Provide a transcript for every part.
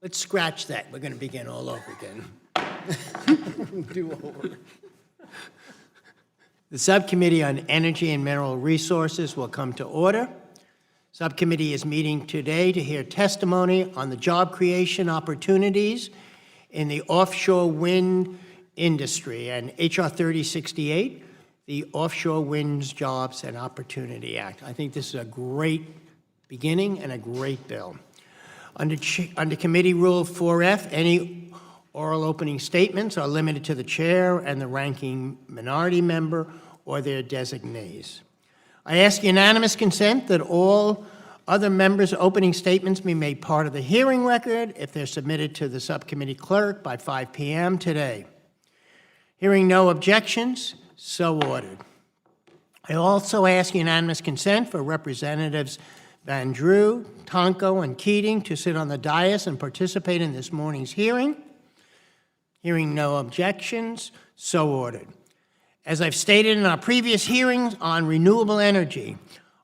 Let's scratch that. We're going to begin all over again. Do over. The Subcommittee on Energy and Mineral Resources will come to order. Subcommittee is meeting today to hear testimony on the job creation opportunities in the offshore wind industry and H.R. 3068, the Offshore Wind Jobs and Opportunity Act. I think this is a great beginning and a great bill. Under Committee Rule 4F, any oral opening statements are limited to the chair and the ranking minority member or their designees. I ask unanimous consent that all other members' opening statements be made part of the hearing record if they're submitted to the subcommittee clerk by 5 p.m. today. Hearing no objections, so ordered. I also ask unanimous consent for Representatives Van Drew, Tonko, and Keating to sit on the dais and participate in this morning's hearing. Hearing no objections, so ordered. As I've stated in our previous hearings on renewable energy,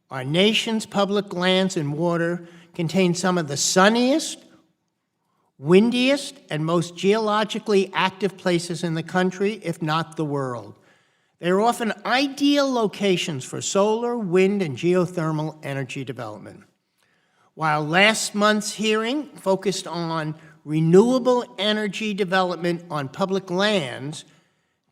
our nation's public lands and water contain some of the sunniest, windiest, and most geologically active places in the country, if not the world. They are often ideal locations for solar, wind, and geothermal energy development. While last month's hearing focused on renewable energy development on public lands,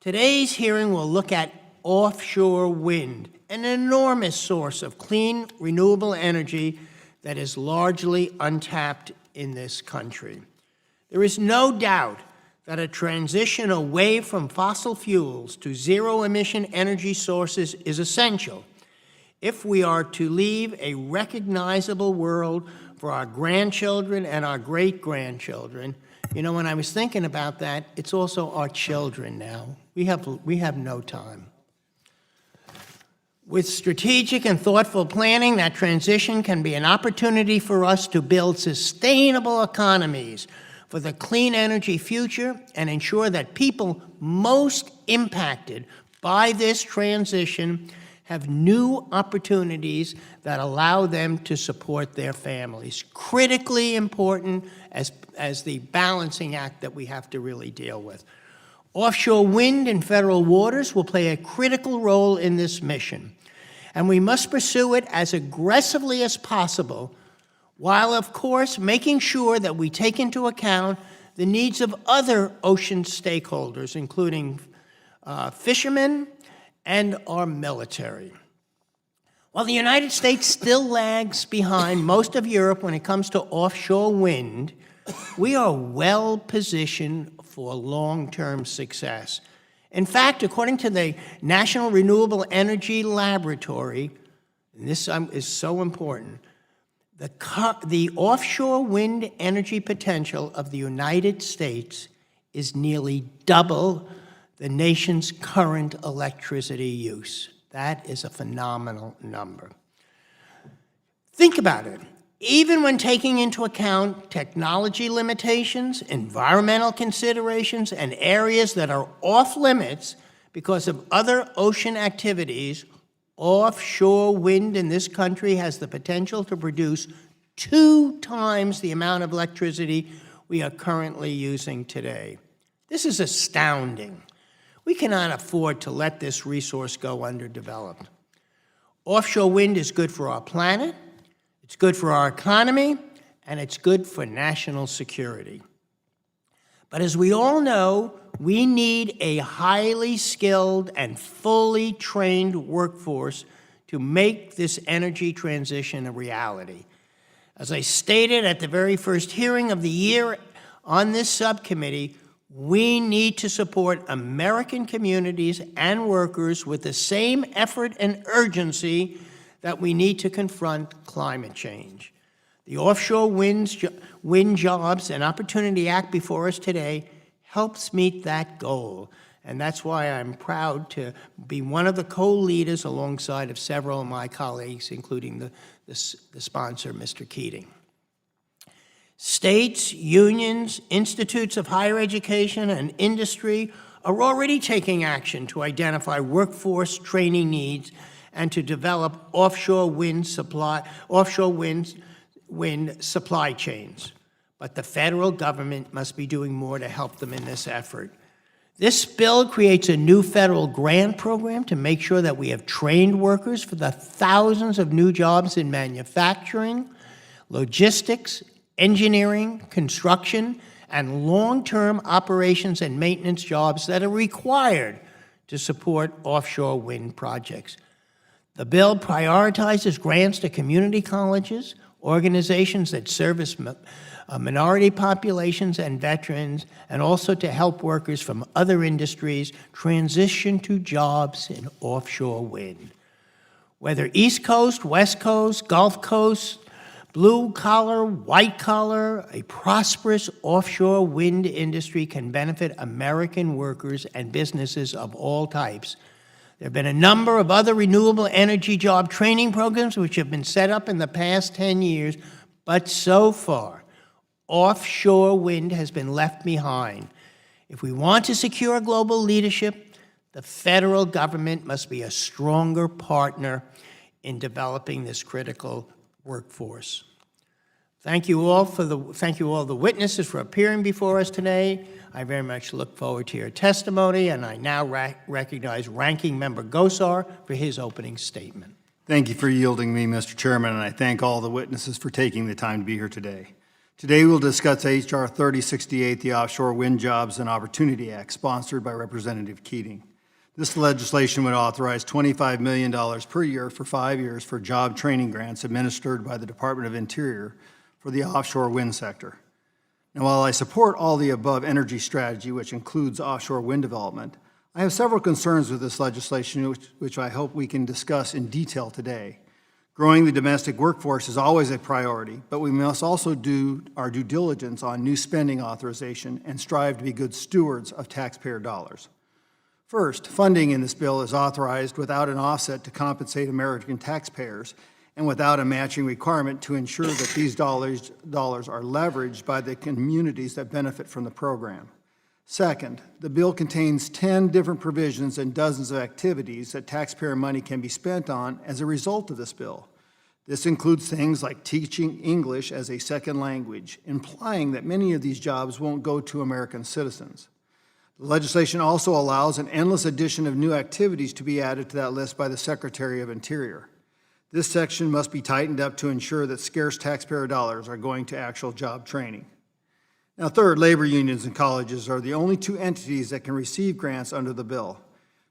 today's hearing will look at offshore wind, an enormous source of clean, renewable energy that is largely untapped in this country. There is no doubt that a transition away from fossil fuels to zero-emission energy sources is essential if we are to leave a recognizable world for our grandchildren and our great-grandchildren. You know, when I was thinking about that, it's also our children now. We have no time. With strategic and thoughtful planning, that transition can be an opportunity for us to build sustainable economies for the clean energy future and ensure that people most impacted by this transition have new opportunities that allow them to support their families. Critically important as the balancing act that we have to really deal with. Offshore wind in federal waters will play a critical role in this mission, and we must pursue it as aggressively as possible, while, of course, making sure that we take into account the needs of other ocean stakeholders, including fishermen and our military. While the United States still lags behind most of Europe when it comes to offshore wind, we are well positioned for long-term success. In fact, according to the National Renewable Energy Laboratory, and this is so important, the offshore wind energy potential of the United States is nearly double the nation's current electricity use. That is a phenomenal number. Think about it. Even when taking into account technology limitations, environmental considerations, and areas that are off limits because of other ocean activities, offshore wind in this country has the potential to produce 2 times the amount of electricity we are currently using today. This is astounding. We cannot afford to let this resource go underdeveloped. Offshore wind is good for our planet, it's good for our economy, and it's good for national security. But as we all know, we need a highly skilled and fully trained workforce to make this energy transition a reality. As I stated at the very first hearing of the year on this subcommittee, we need to support American communities and workers with the same effort and urgency that we need to confront climate change. The Offshore Wind Jobs and Opportunity Act before us today helps meet that goal, and that's why I'm proud to be one of the co-leaders alongside of several of my colleagues, including the sponsor, Mr. Keating. States, unions, institutes of higher education, and industry are already taking action to identify workforce training needs and to develop offshore wind supply chains. but the federal government must be doing more to help them in this effort. This bill creates a new federal grant program to make sure that we have trained workers for the thousands of new jobs in manufacturing, logistics, engineering, construction, and long-term operations and maintenance jobs that are required to support offshore wind projects. The bill prioritizes grants to community colleges, organizations that service minority populations and veterans, and also to help workers from other industries transition to jobs in offshore wind. Whether East Coast, West Coast, Gulf Coast, blue collar, white collar, a prosperous offshore wind industry can benefit American workers and businesses of all types. There have been a number of other renewable energy job training programs which have been set up in the past 10 years, but so far, offshore wind has been left behind. If we want to secure global leadership, the federal government must be a stronger partner in developing this critical workforce. Thank you all the witnesses for appearing before us today. I very much look forward to your testimony, and I now recognize Ranking Member Gosar for his opening statement. Thank you for yielding me, Mr. Chairman, and I thank all the witnesses for taking the time to be here today. Today we'll discuss H.R. 3068, the Offshore Wind Jobs and Opportunity Act, sponsored by Representative Keating. This legislation would authorize $25 million per year for 5 years for job training grants administered by the Department of Interior for the offshore wind sector. Now, while I support all the above energy strategy, which includes offshore wind development, I have several concerns with this legislation, which I hope we can discuss in detail today. Growing the domestic workforce is always a priority, but we must also do our due diligence on new spending authorization and strive to be good stewards of taxpayer dollars. First, funding in this bill is authorized without an offset to compensate American taxpayers and without a matching requirement to ensure that these dollars are leveraged by the communities that benefit from the program. Second, the bill contains 10 different provisions and dozens of activities that taxpayer money can be spent on as a result of this bill. This includes things like teaching English as a second language, implying that many of these jobs won't go to American citizens. The legislation also allows an endless addition of new activities to be added to that list by the Secretary of Interior. This section must be tightened up to ensure that scarce taxpayer dollars are going to actual job training. Now, third, labor unions and colleges are the only two entities that can receive grants under the bill.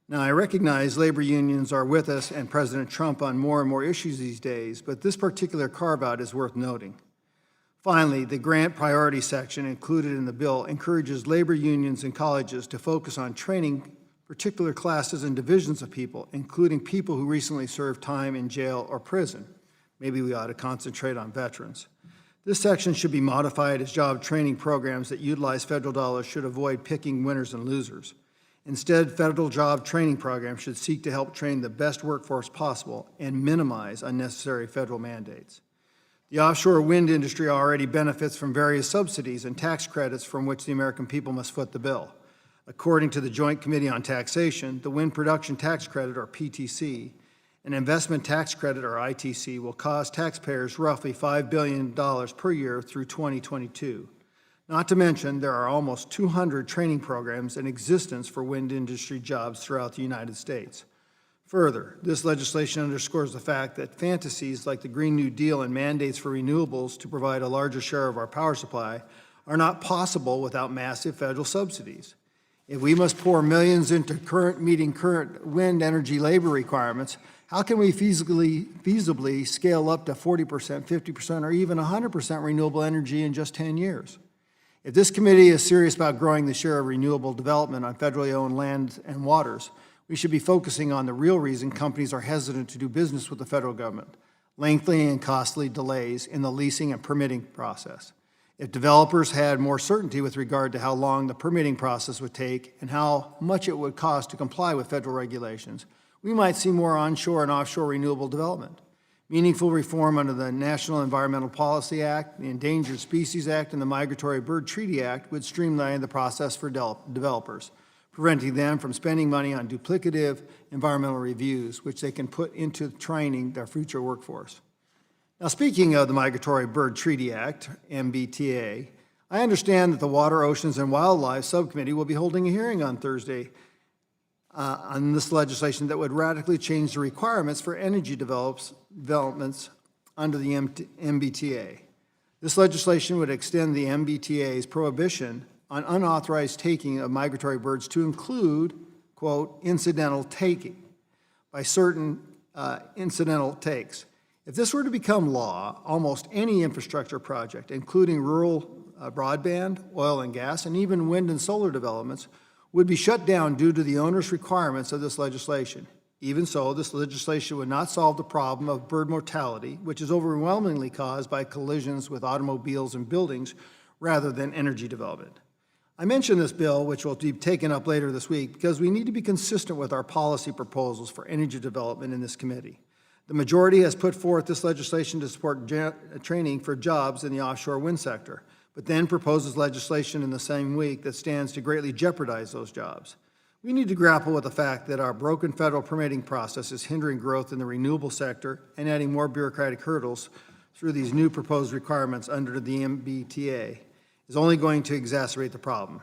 Now, I recognize labor unions are with us and President Trump on more and more issues these days, but this particular carve-out is worth noting. Finally, the grant priority section included in the bill encourages labor unions and colleges to focus on training particular classes and divisions of people, including people who recently served time in jail or prison. Maybe we ought to concentrate on veterans. This section should be modified as job training programs that utilize federal dollars should avoid picking winners and losers. Instead, federal job training programs should seek to help train the best workforce possible and minimize unnecessary federal mandates. The offshore wind industry already benefits from various subsidies and tax credits from which the American people must foot the bill. According to the Joint Committee on Taxation, the Wind Production Tax Credit, or PTC, and Investment Tax Credit, or ITC, will cost taxpayers roughly $5 billion per year through 2022. Not to mention, there are almost 200 training programs in existence for wind industry jobs throughout the United States. Further, this legislation underscores the fact that fantasies like the Green New Deal and mandates for renewables to provide a larger share of our power supply are not possible without massive federal subsidies. If we must pour millions into meeting current wind energy labor requirements, how can we feasibly scale up to 40%, 50%, or even 100% renewable energy in just 10 years? If this committee is serious about growing the share of renewable development on federally owned land and waters, we should be focusing on the real reason companies are hesitant to do business with the federal government: lengthy and costly delays in the leasing and permitting process. If developers had more certainty with regard to how long the permitting process would take and how much it would cost to comply with federal regulations, we might see more onshore and offshore renewable development. Meaningful reform under the National Environmental Policy Act, the Endangered Species Act, and the Migratory Bird Treaty Act would streamline the process for developers, preventing them from spending money on duplicative environmental reviews, which they can put into training their future workforce. Now, speaking of the Migratory Bird Treaty Act, MBTA, I understand that the Water, Oceans, and Wildlife Subcommittee will be holding a hearing on Thursday on this legislation that would radically change the requirements for energy developments under the MBTA. This legislation would extend the MBTA's prohibition on unauthorized taking of migratory birds to include, quote, incidental taking by certain incidental takes. If this were to become law, almost any infrastructure project, including rural broadband, oil and gas, and even wind and solar developments, would be shut down due to the onerous requirements of this legislation. Even so, this legislation would not solve the problem of bird mortality, which is overwhelmingly caused by collisions with automobiles and buildings rather than energy development. I mention this bill, which will be taken up later this week, because we need to be consistent with our policy proposals for energy development in this committee. The majority has put forth this legislation to support training for jobs in the offshore wind sector, but then proposes legislation in the same week that stands to greatly jeopardize those jobs. We need to grapple with the fact that our broken federal permitting process is hindering growth in the renewable sector and adding more bureaucratic hurdles through these new proposed requirements under the MBTA is only going to exacerbate the problem.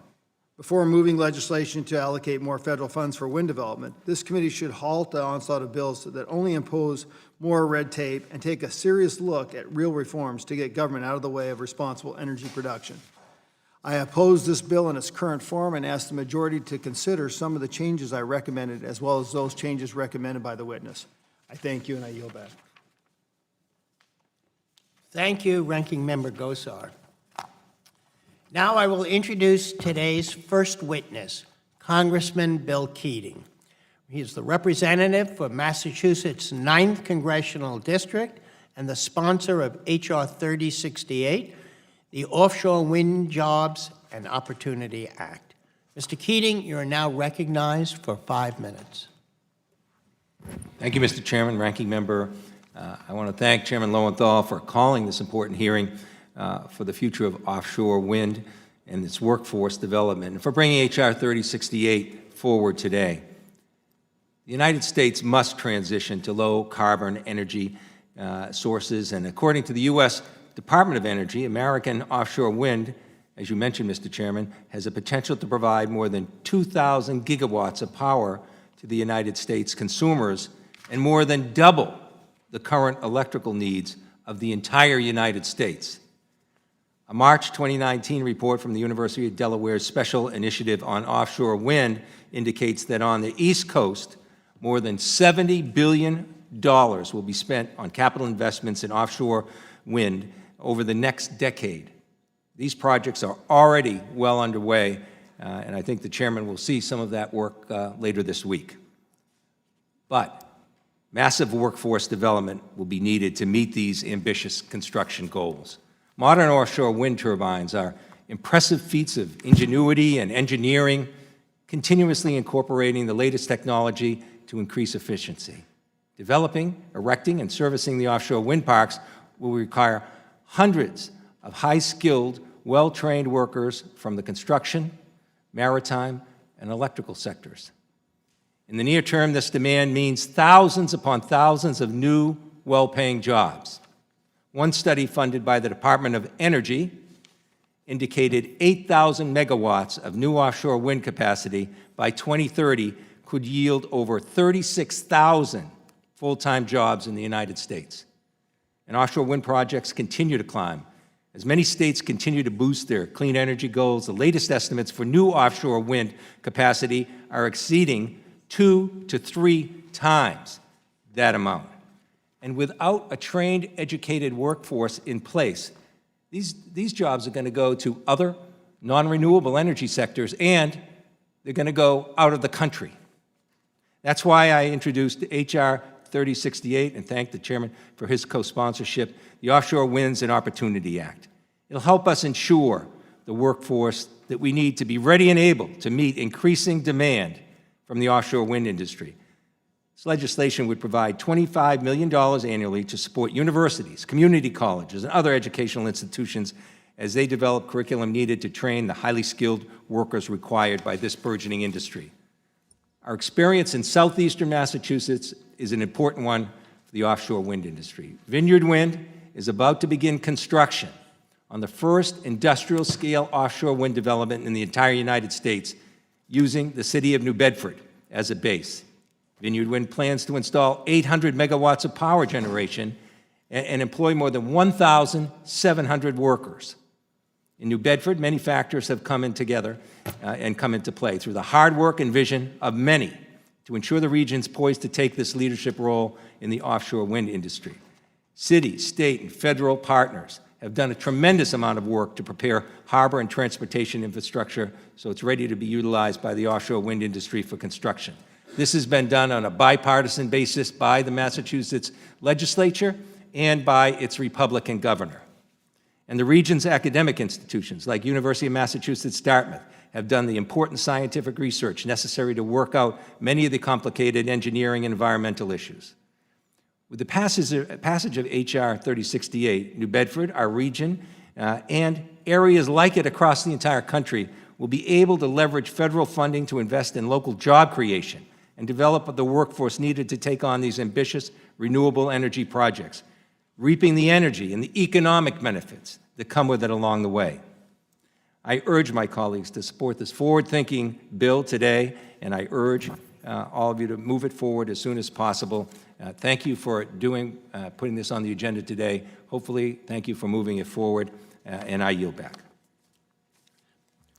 Before moving legislation to allocate more federal funds for wind development, this committee should halt the onslaught of bills that only impose more red tape and take a serious look at real reforms to get government out of the way of responsible energy production. I oppose this bill in its current form and ask the majority to consider some of the changes I recommended as well as those changes recommended by the witness. I thank you and I yield back. Thank you, Ranking Member Gosar. Now I will introduce today's first witness, Congressman Bill Keating. He is the representative for Massachusetts' 9th Congressional District and the sponsor of H.R. 3068, the Offshore Wind Jobs and Opportunity Act. Mr. Keating, you are now recognized for 5 minutes. Thank you, Mr. Chairman, Ranking Member. I want to thank Chairman Lowenthal for calling this important hearing for the future of offshore wind and its workforce development, and for bringing H.R. 3068 forward today. The United States must transition to low-carbon energy sources, and according to the U.S. Department of Energy, American offshore wind, as you mentioned, Mr. Chairman, has a potential to provide more than 2,000 gigawatts of power to the United States consumers and more than double the current electrical needs of the entire United States. A March 2019 report from the University of Delaware's Special Initiative on Offshore Wind indicates that on the East Coast, more than $70 billion will be spent on capital investments in offshore wind over the next decade. These projects are already well underway, and I think the chairman will see some of that work later this week. But massive workforce development will be needed to meet these ambitious construction goals. Modern offshore wind turbines are impressive feats of ingenuity and engineering, continuously incorporating the latest technology to increase efficiency. Developing, erecting, and servicing the offshore wind parks will require hundreds of high-skilled, well-trained workers from the construction, maritime, and electrical sectors. In the near term, this demand means thousands upon thousands of new, well-paying jobs. One study funded by the Department of Energy indicated 8,000 megawatts of new offshore wind capacity by 2030 could yield over 36,000 full-time jobs in the United States. And offshore wind projects continue to climb. As many states continue to boost their clean energy goals, the latest estimates for new offshore wind capacity are exceeding 2 to 3 times that amount. And without a trained, educated workforce in place, these jobs are going to go to other non-renewable energy sectors, and they're going to go out of the country. That's why I introduced H.R. 3068 and thank the chairman for his co-sponsorship, the Offshore Winds and Opportunity Act. It'll help us ensure the workforce that we need to be ready and able to meet increasing demand from the offshore wind industry. This legislation would provide $25 million annually to support universities, community colleges, and other educational institutions as they develop curriculum needed to train the highly skilled workers required by this burgeoning industry. Our experience in southeastern Massachusetts is an important one for the offshore wind industry. Vineyard Wind is about to begin construction on the first industrial-scale offshore wind development in the entire United States, using the city of New Bedford as a base. Vineyard Wind plans to install 800 megawatts of power generation and employ more than 1,700 workers. In New Bedford, many factors have come in together and come into play through the hard work and vision of many to ensure the region's poised to take this leadership role in the offshore wind industry. City, state, and federal partners have done a tremendous amount of work to prepare harbor and transportation infrastructure so it's ready to be utilized by the offshore wind industry for construction. This has been done on a bipartisan basis by the Massachusetts legislature and by its Republican governor. And the region's academic institutions, like University of Massachusetts Dartmouth, have done the important scientific research necessary to work out many of the complicated engineering and environmental issues. With the passage of H.R. 3068, New Bedford, our region, and areas like it across the entire country will be able to leverage federal funding to invest in local job creation and develop the workforce needed to take on these ambitious renewable energy projects, reaping the energy and the economic benefits that come with it along the way. I urge my colleagues to support this forward-thinking bill today, and I urge all of you to move it forward as soon as possible. Thank you for putting this on the agenda today. Hopefully, thank you for moving it forward, and I yield back.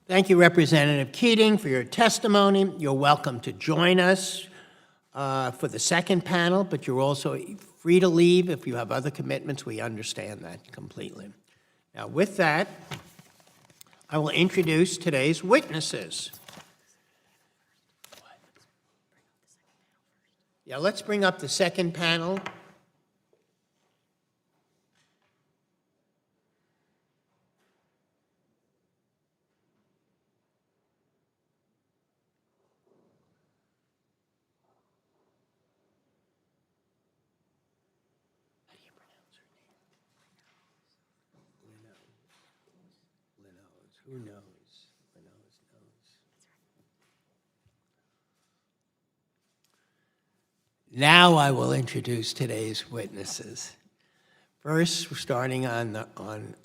Thank you, Representative Keating, for your testimony. You're welcome to join us for the second panel, but you're also free to leave if you have other commitments. We understand that completely. Now, with that, I will introduce today's witnesses. Yeah, let's bring up the second panel. Who knows? Now I will introduce today's witnesses. First, we're starting on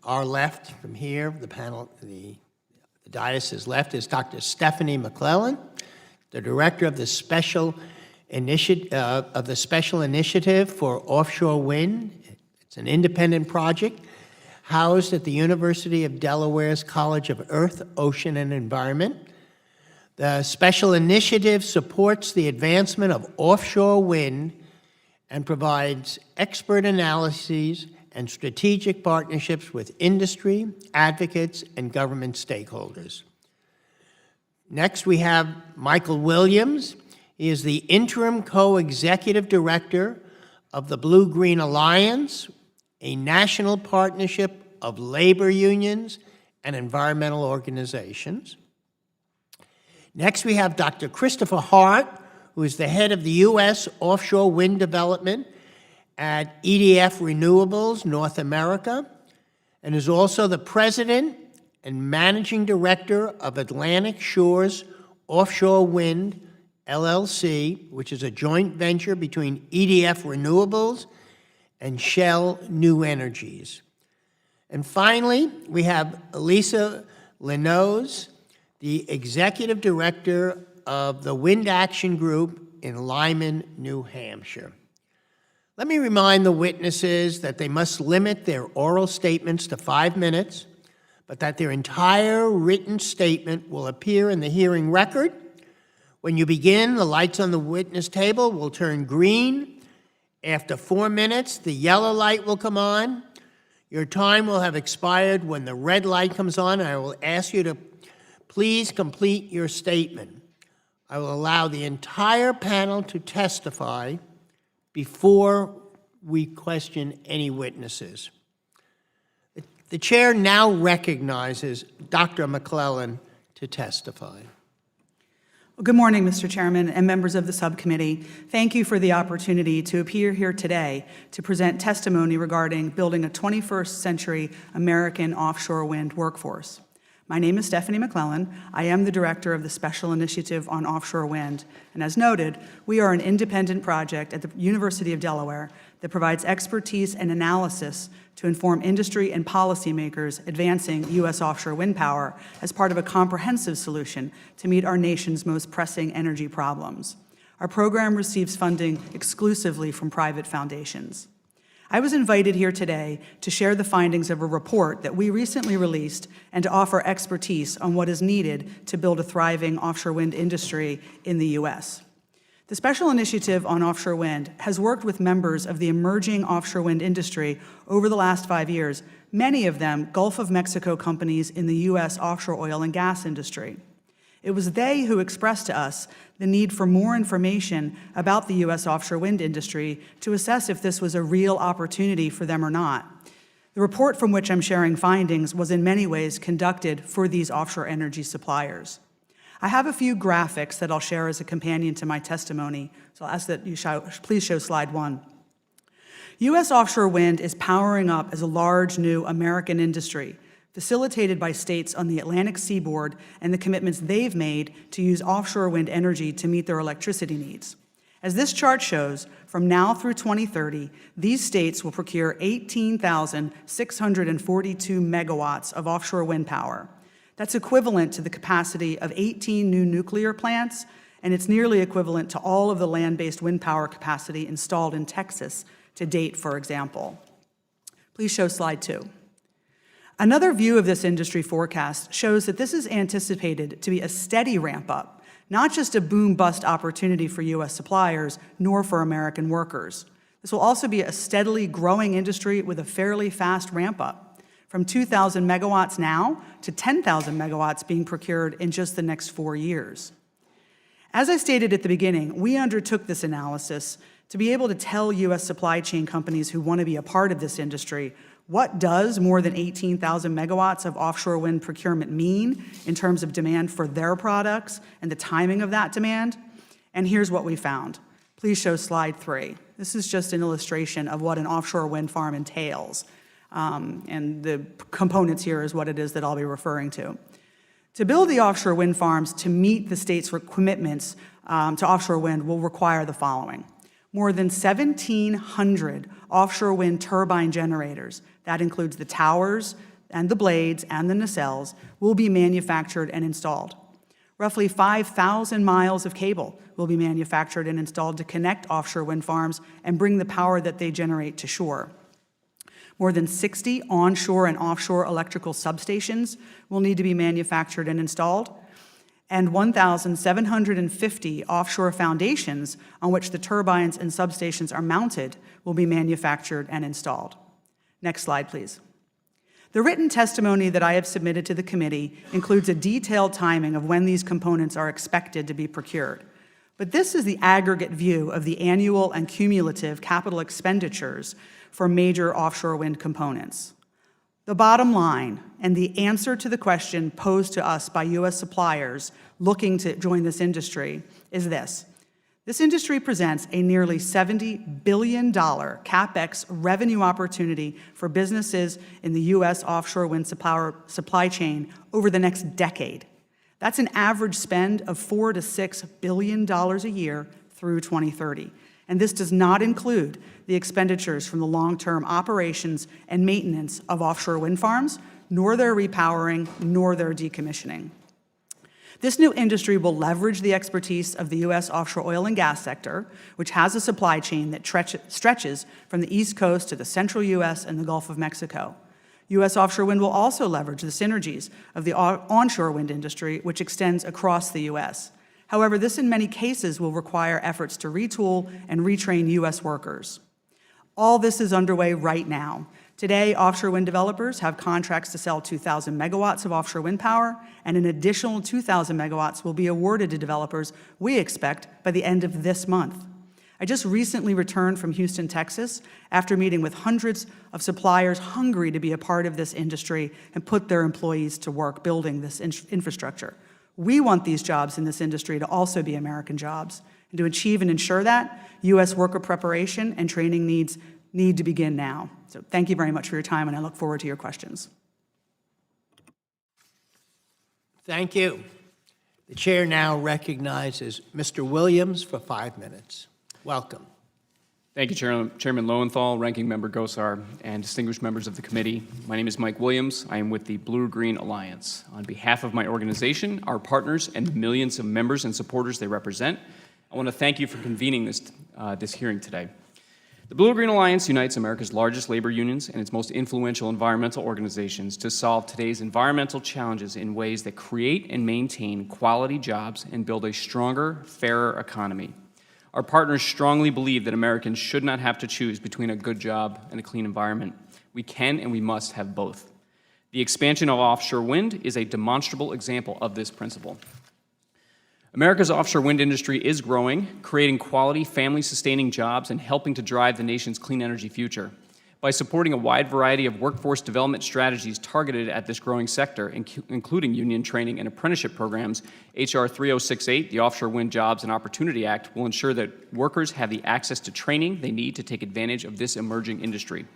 our left from here, the panel, the dais' left is Dr. Stephanie McClellan, the director of the Special Initiative for Offshore Wind. It's an independent project housed at the University of Delaware's College of Earth, Ocean, and Environment. The special initiative supports the advancement of offshore wind and provides expert analyses and strategic partnerships with industry, advocates, and government stakeholders. Next, we have Michael Williams. He is the interim co-executive director of the Blue-Green Alliance, a national partnership of labor unions and environmental organizations. Next, we have Dr. Christopher Hart, who is the head of the U.S. Offshore Wind Development at EDF Renewables North America, and is also the president and managing director of Atlantic Shores Offshore Wind, LLC, which is a joint venture between EDF Renewables and Shell New Energies. And finally, we have Elisa Lenoz, the executive director of the Wind Action Group in Lyman, New Hampshire. Let me remind the witnesses that they must limit their oral statements to 5 minutes, but that their entire written statement will appear in the hearing record. When you begin, the lights on the witness table will turn green. After 4 minutes, the yellow light will come on. Your time will have expired when the red light comes on, and I will ask you to please complete your statement. I will allow the entire panel to testify before we question any witnesses. The chair now recognizes Dr. McClellan to testify. Well, good morning, Mr. Chairman and members of the subcommittee. Thank you for the opportunity to appear here today to present testimony regarding building a 21st century American offshore wind workforce. My name is Stephanie McClellan. I am the director of the Special Initiative on Offshore Wind, and as noted, we are an independent project at the University of Delaware that provides expertise and analysis to inform industry and policymakers advancing U.S. offshore wind power as part of a comprehensive solution to meet our nation's most pressing energy problems. Our program receives funding exclusively from private foundations. I was invited here today to share the findings of a report that we recently released and to offer expertise on what is needed to build a thriving offshore wind industry in the U.S. The Special Initiative on Offshore Wind has worked with members of the emerging offshore wind industry over the last 5 years, many of them Gulf of Mexico companies in the U.S. offshore oil and gas industry. It was they who expressed to us the need for more information about the U.S. offshore wind industry to assess if this was a real opportunity for them or not. The report from which I'm sharing findings was in many ways conducted for these offshore energy suppliers. I have a few graphics that I'll share as a companion to my testimony, so I'll ask that you please show slide 1. U.S. offshore wind is powering up as a large new American industry, facilitated by states on the Atlantic seaboard and the commitments they've made to use offshore wind energy to meet their electricity needs. As this chart shows, from now through 2030, these states will procure 18,642 megawatts of offshore wind power. That's equivalent to the capacity of 18 new nuclear plants, and it's nearly equivalent to all of the land-based wind power capacity installed in Texas to date, for example. Please show slide 2. Another view of this industry forecast shows that this is anticipated to be a steady ramp-up, not just a boom-bust opportunity for U.S. suppliers, nor for American workers. This will also be a steadily growing industry with a fairly fast ramp-up, from 2,000 megawatts now to 10,000 megawatts being procured in just the next 4 years. As I stated at the beginning, we undertook this analysis to be able to tell U.S. supply chain companies who want to be a part of this industry what does more than 18,000 megawatts of offshore wind procurement mean in terms of demand for their products and the timing of that demand? And here's what we found. Please show slide 3. This is just an illustration of what an offshore wind farm entails. And the components here is what it is that I'll be referring to. To build the offshore wind farms to meet the state's commitments to offshore wind will require the following. More than 1,700 offshore wind turbine generators, that includes the towers and the blades and the nacelles, will be manufactured and installed. Roughly 5,000 miles of cable will be manufactured and installed to connect offshore wind farms and bring the power that they generate to shore. More than 60 onshore and offshore electrical substations will need to be manufactured and installed, and 1,750 offshore foundations on which the turbines and substations are mounted will be manufactured and installed. Next slide, please. The written testimony that I have submitted to the committee includes a detailed timing of when these components are expected to be procured. But this is the aggregate view of the annual and cumulative capital expenditures for major offshore wind components. The bottom line, and the answer to the question posed to us by U.S. suppliers looking to join this industry, is this. This industry presents a nearly $70 billion CapEx revenue opportunity for businesses in the U.S. offshore wind supply chain over the next decade. That's an average spend of $4 to $6 billion a year through 2030. And this does not include the expenditures from the long-term operations and maintenance of offshore wind farms, nor their repowering, nor their decommissioning. This new industry will leverage the expertise of the U.S. offshore oil and gas sector, which has a supply chain that stretches from the East Coast to the central U.S. and the Gulf of Mexico. U.S. offshore wind will also leverage the synergies of the onshore wind industry, which extends across the U.S. However, this in many cases will require efforts to retool and retrain U.S. workers. All this is underway right now. Today, offshore wind developers have contracts to sell 2,000 megawatts of offshore wind power, and an additional 2,000 megawatts will be awarded to developers, we expect, by the end of this month. I just recently returned from Houston, Texas, after meeting with hundreds of suppliers hungry to be a part of this industry and put their employees to work building this infrastructure. We want these jobs in this industry to also be American jobs. And to achieve and ensure that, U.S. worker preparation and training needs need to begin now. So thank you very much for your time, and I look forward to your questions. Thank you. The chair now recognizes Mr. Williams for 5 minutes. Welcome. Thank you, Chairman Lowenthal, Ranking Member Gosar, and distinguished members of the committee. My name is Mike Williams. I am with the Blue-Green Alliance. On behalf of my organization, our partners, and the millions of members and supporters they represent, I want to thank you for convening this hearing today. The Blue-Green Alliance unites America's largest labor unions and its most influential environmental organizations to solve today's environmental challenges in ways that create and maintain quality jobs and build a stronger, fairer economy. Our partners strongly believe that Americans should not have to choose between a good job and a clean environment. We can and we must have both. The expansion of offshore wind is a demonstrable example of this principle. America's offshore wind industry is growing, creating quality, family-sustaining jobs and helping to drive the nation's clean energy future. By supporting a wide variety of workforce development strategies targeted at this growing sector, including union training and apprenticeship programs, H.R. 3068, the Offshore Wind Jobs and Opportunity Act, will ensure that workers have the access to training they need to take advantage of this emerging industry.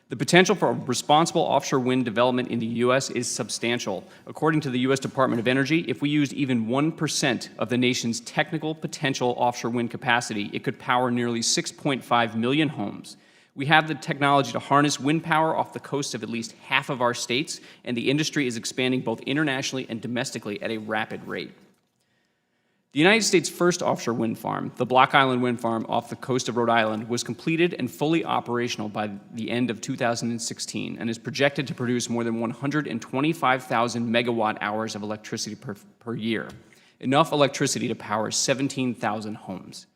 The potential for responsible offshore wind development in the U.S. is substantial. According to the U.S. Department of Energy, if we used even 1% of the nation's technical potential offshore wind capacity, it could power nearly 6.5 million homes. We have the technology to harness wind power off the coast of at least half of our states, and the industry is expanding both internationally and domestically at a rapid rate. The United States' first offshore wind farm, the Block Island Wind Farm off the coast of Rhode Island, was completed and fully operational by the end of 2016 and is projected to produce more than 125,000 megawatt hours of electricity per year, enough electricity to power 17,000 homes.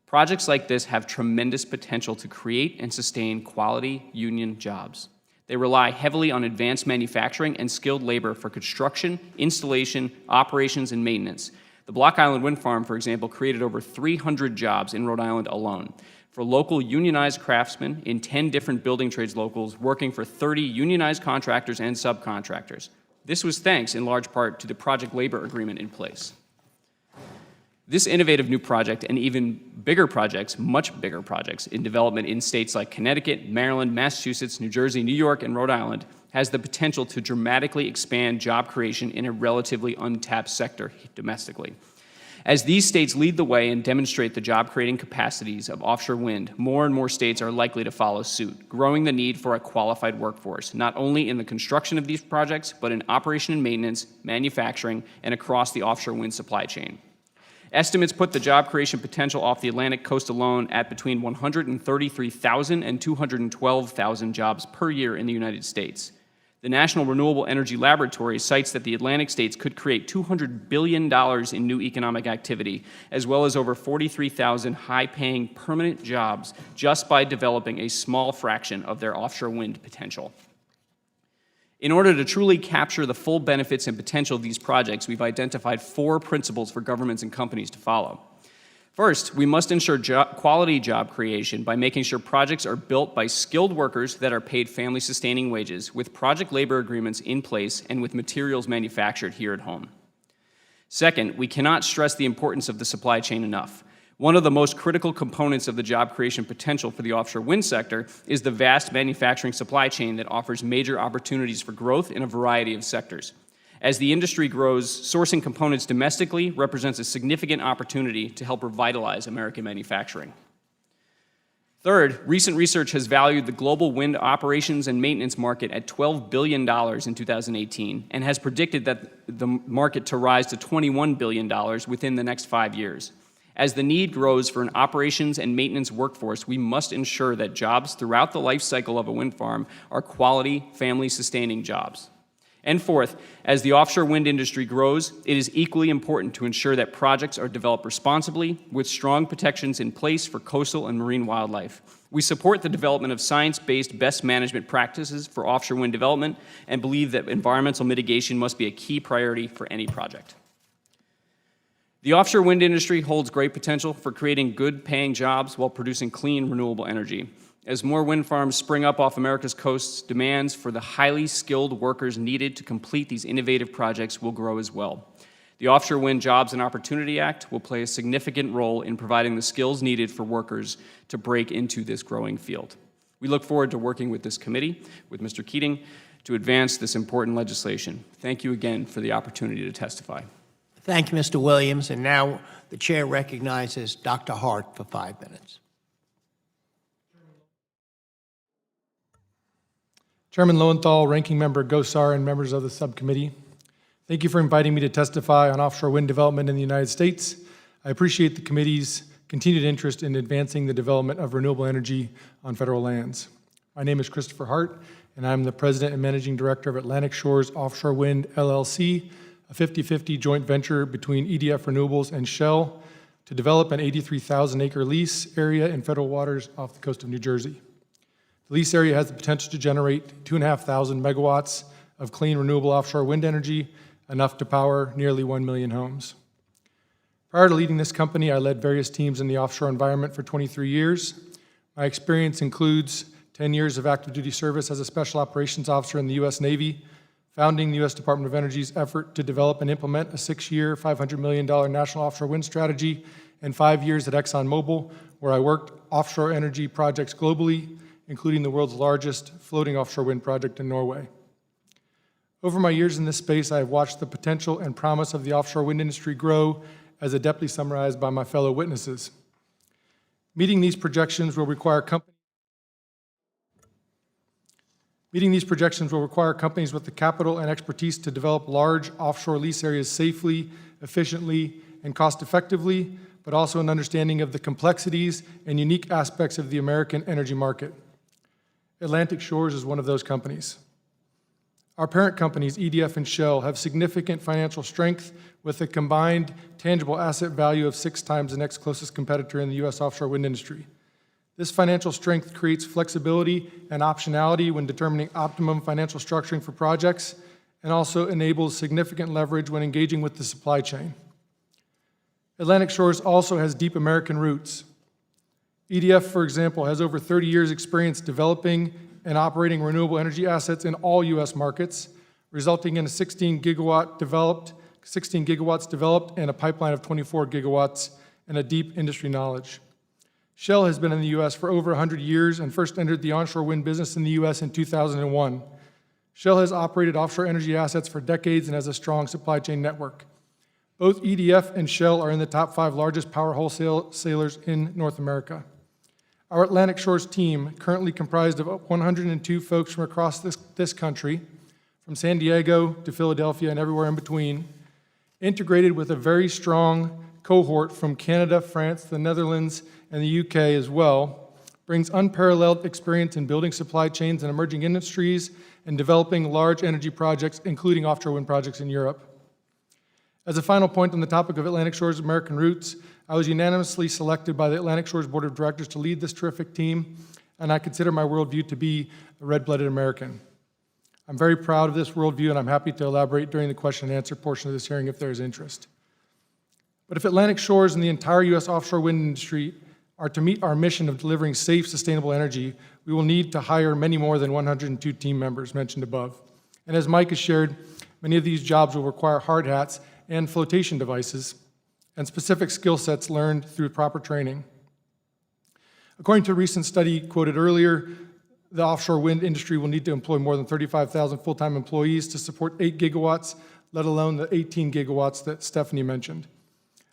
Projects like this have tremendous potential to create and sustain quality union jobs. They rely heavily on advanced manufacturing and skilled labor for construction, installation, operations, and maintenance. The Block Island Wind Farm, for example, created over 300 jobs in Rhode Island alone for local unionized craftsmen in 10 different building trades locals working for 30 unionized contractors and subcontractors. This was thanks in large part to the project labor agreement in place. This innovative new project and even bigger projects, much bigger projects, in development in states like Connecticut, Maryland, Massachusetts, New Jersey, New York, and Rhode Island has the potential to dramatically expand job creation in a relatively untapped sector domestically. As these states lead the way and demonstrate the job-creating capacities of offshore wind, more and more states are likely to follow suit, growing the need for a qualified workforce, not only in the construction of these projects, but in operation and maintenance, manufacturing, and across the offshore wind supply chain. Estimates put the job creation potential off the Atlantic coast alone at between 133,000 and 212,000 jobs per year in the United States. The National Renewable Energy Laboratory cites that the Atlantic states could create $200 billion in new economic activity, as well as over 43,000 high-paying permanent jobs just by developing a small fraction of their offshore wind potential. In order to truly capture the full benefits and potential of these projects, we've identified 4 principles for governments and companies to follow. First, we must ensure quality job creation by making sure projects are built by skilled workers that are paid family-sustaining wages, with project labor agreements in place and with materials manufactured here at home. Second, we cannot stress the importance of the supply chain enough. One of the most critical components of the job creation potential for the offshore wind sector is the vast manufacturing supply chain that offers major opportunities for growth in a variety of sectors. As the industry grows, sourcing components domestically represents a significant opportunity to help revitalize American manufacturing. Third, recent research has valued the global wind operations and maintenance market at $12 billion in 2018 and has predicted that the market to rise to $21 billion within the next 5 years. As the need grows for an operations and maintenance workforce, we must ensure that jobs throughout the life cycle of a wind farm are quality, family-sustaining jobs. And fourth, as the offshore wind industry grows, it is equally important to ensure that projects are developed responsibly with strong protections in place for coastal and marine wildlife. We support the development of science-based best management practices for offshore wind development and believe that environmental mitigation must be a key priority for any project. The offshore wind industry holds great potential for creating good-paying jobs while producing clean, renewable energy. As more wind farms spring up off America's coasts, demands for the highly skilled workers needed to complete these innovative projects will grow as well. The Offshore Wind Jobs and Opportunity Act will play a significant role in providing the skills needed for workers to break into this growing field. We look forward to working with this committee, with Mr. Keating, to advance this important legislation. Thank you again for the opportunity to testify. Thank you, Mr. Williams. And now the chair recognizes Dr. Hart for 5 minutes. Chairman Lowenthal, Ranking Member Gosar, and members of the subcommittee, thank you for inviting me to testify on offshore wind development in the United States. I appreciate the committee's continued interest in advancing the development of renewable energy on federal lands. My name is Christopher Hart, and I'm the President and Managing Director of Atlantic Shores Offshore Wind, LLC, a 50-50 joint venture between EDF Renewables and Shell to develop an 83,000-acre lease area in federal waters off the coast of New Jersey. The lease area has the potential to generate 2,500 megawatts of clean, renewable offshore wind energy, enough to power nearly 1 million homes. Prior to leading this company, I led various teams in the offshore environment for 23 years. My experience includes 10 years of active duty service as a special operations officer in the U.S. Navy, founding the U.S. Department of Energy's effort to develop and implement a 6-year, $500 million national offshore wind strategy, and 5 years at ExxonMobil, where I worked offshore energy projects globally, including the world's largest floating offshore wind project in Norway. Over my years in this space, I have watched the potential and promise of the offshore wind industry grow, as adeptly summarized by my fellow witnesses. Meeting these projections will require companies with the capital and expertise to develop large offshore lease areas safely, efficiently, and cost-effectively, but also an understanding of the complexities and unique aspects of the American energy market. Atlantic Shores is one of those companies. Our parent companies, EDF and Shell, have significant financial strength with a combined tangible asset value of 6 times the next closest competitor in the U.S. offshore wind industry. This financial strength creates flexibility and optionality when determining optimum financial structuring for projects, and also enables significant leverage when engaging with the supply chain. Atlantic Shores also has deep American roots. EDF, for example, has over 30 years' experience developing and operating renewable energy assets in all U.S. markets, resulting in 16 gigawatts developed and a pipeline of 24 gigawatts and a deep industry knowledge. Shell has been in the U.S. for over 100 years and first entered the onshore wind business in the U.S. in 2001. Shell has operated offshore energy assets for decades and has a strong supply chain network. Both EDF and Shell are in the top 5 largest power wholesalers in North America. Our Atlantic Shores team, currently comprised of 102 folks from across this country, from San Diego to Philadelphia and everywhere in between, integrated with a very strong cohort from Canada, France, the Netherlands, and the UK as well, brings unparalleled experience in building supply chains in emerging industries and developing large energy projects, including offshore wind projects in Europe. As a final point on the topic of Atlantic Shores' American roots, I was unanimously selected by the Atlantic Shores Board of Directors to lead this terrific team, and I consider my worldview to be a red-blooded American. I'm very proud of this worldview, and I'm happy to elaborate during the question and answer portion of this hearing if there is interest. But if Atlantic Shores and the entire U.S. offshore wind industry are to meet our mission of delivering safe, sustainable energy, we will need to hire many more than 102 team members mentioned above. And as Mike has shared, many of these jobs will require hard hats and flotation devices and specific skill sets learned through proper training. According to a recent study quoted earlier, the offshore wind industry will need to employ more than 35,000 full-time employees to support 8 gigawatts, let alone the 18 gigawatts that Stephanie mentioned.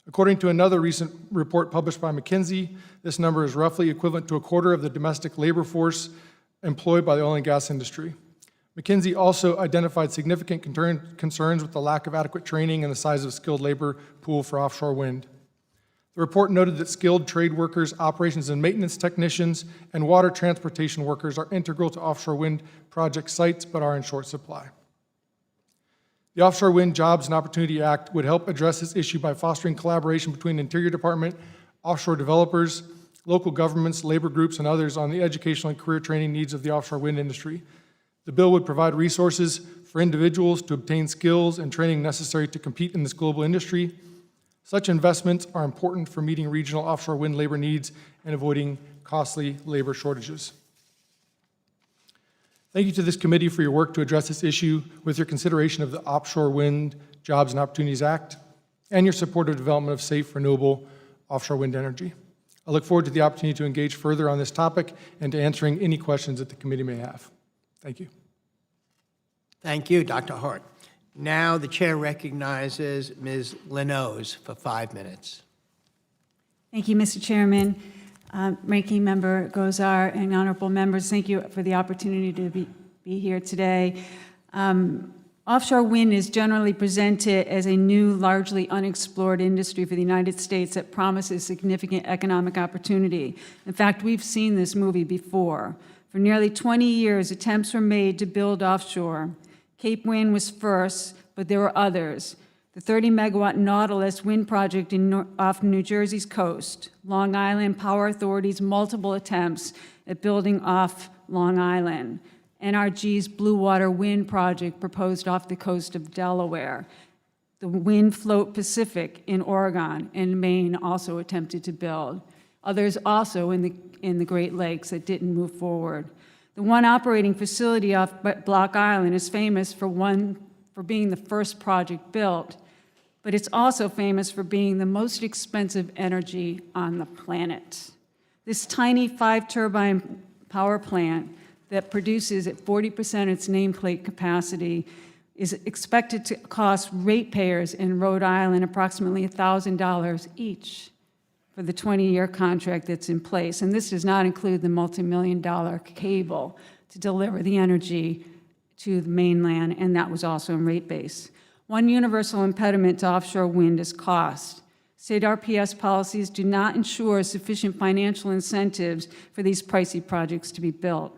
According to another recent report published by McKinsey, this number is roughly equivalent to a quarter of the domestic labor force employed by the oil and gas industry. McKinsey also identified significant concerns with the lack of adequate training and the size of skilled labor pool for offshore wind. The report noted that skilled trade workers, operations and maintenance technicians, and water transportation workers are integral to offshore wind project sites but are in short supply. The Offshore Wind Jobs and Opportunity Act would help address this issue by fostering collaboration between the Interior Department, offshore developers, local governments, labor groups, and others on the educational and career training needs of the offshore wind industry. The bill would provide resources for individuals to obtain skills and training necessary to compete in this global industry. Such investments are important for meeting regional offshore wind labor needs and avoiding costly labor shortages. Thank you to this committee for your work to address this issue with your consideration of the Offshore Wind Jobs and Opportunities Act and your support of development of safe, renewable offshore wind energy. I look forward to the opportunity to engage further on this topic and to answering any questions that the committee may have. Thank you. Thank you, Dr. Hart. Now the chair recognizes Ms. Lenoz for 5 minutes. Thank you, Mr. Chairman, Ranking Member Gozar, and honorable members. Thank you for the opportunity to be here today. Offshore wind is generally presented as a new, largely unexplored industry for the United States that promises significant economic opportunity. In fact, we've seen this movie before. For nearly 20 years, attempts were made to build offshore. Cape Wind was first, but there were others. The 30-megawatt Nautilus wind project off New Jersey's coast, Long Island Power Authority's multiple attempts at building off Long Island, NRG's Blue Water Wind project proposed off the coast of Delaware, the Wind Float Pacific in Oregon and Maine also attempted to build. Others also in the Great Lakes that didn't move forward. The one operating facility off Block Island is famous for being the first project built, but it's also famous for being the most expensive energy on the planet. This tiny 5-turbine power plant that produces at 40% its nameplate capacity is expected to cost ratepayers in Rhode Island approximately $1,000 each for the 20-year contract that's in place. And this does not include the multi-million-dollar cable to deliver the energy to the mainland, and that was also in rate base. One universal impediment to offshore wind is cost. State RPS policies do not ensure sufficient financial incentives for these pricey projects to be built.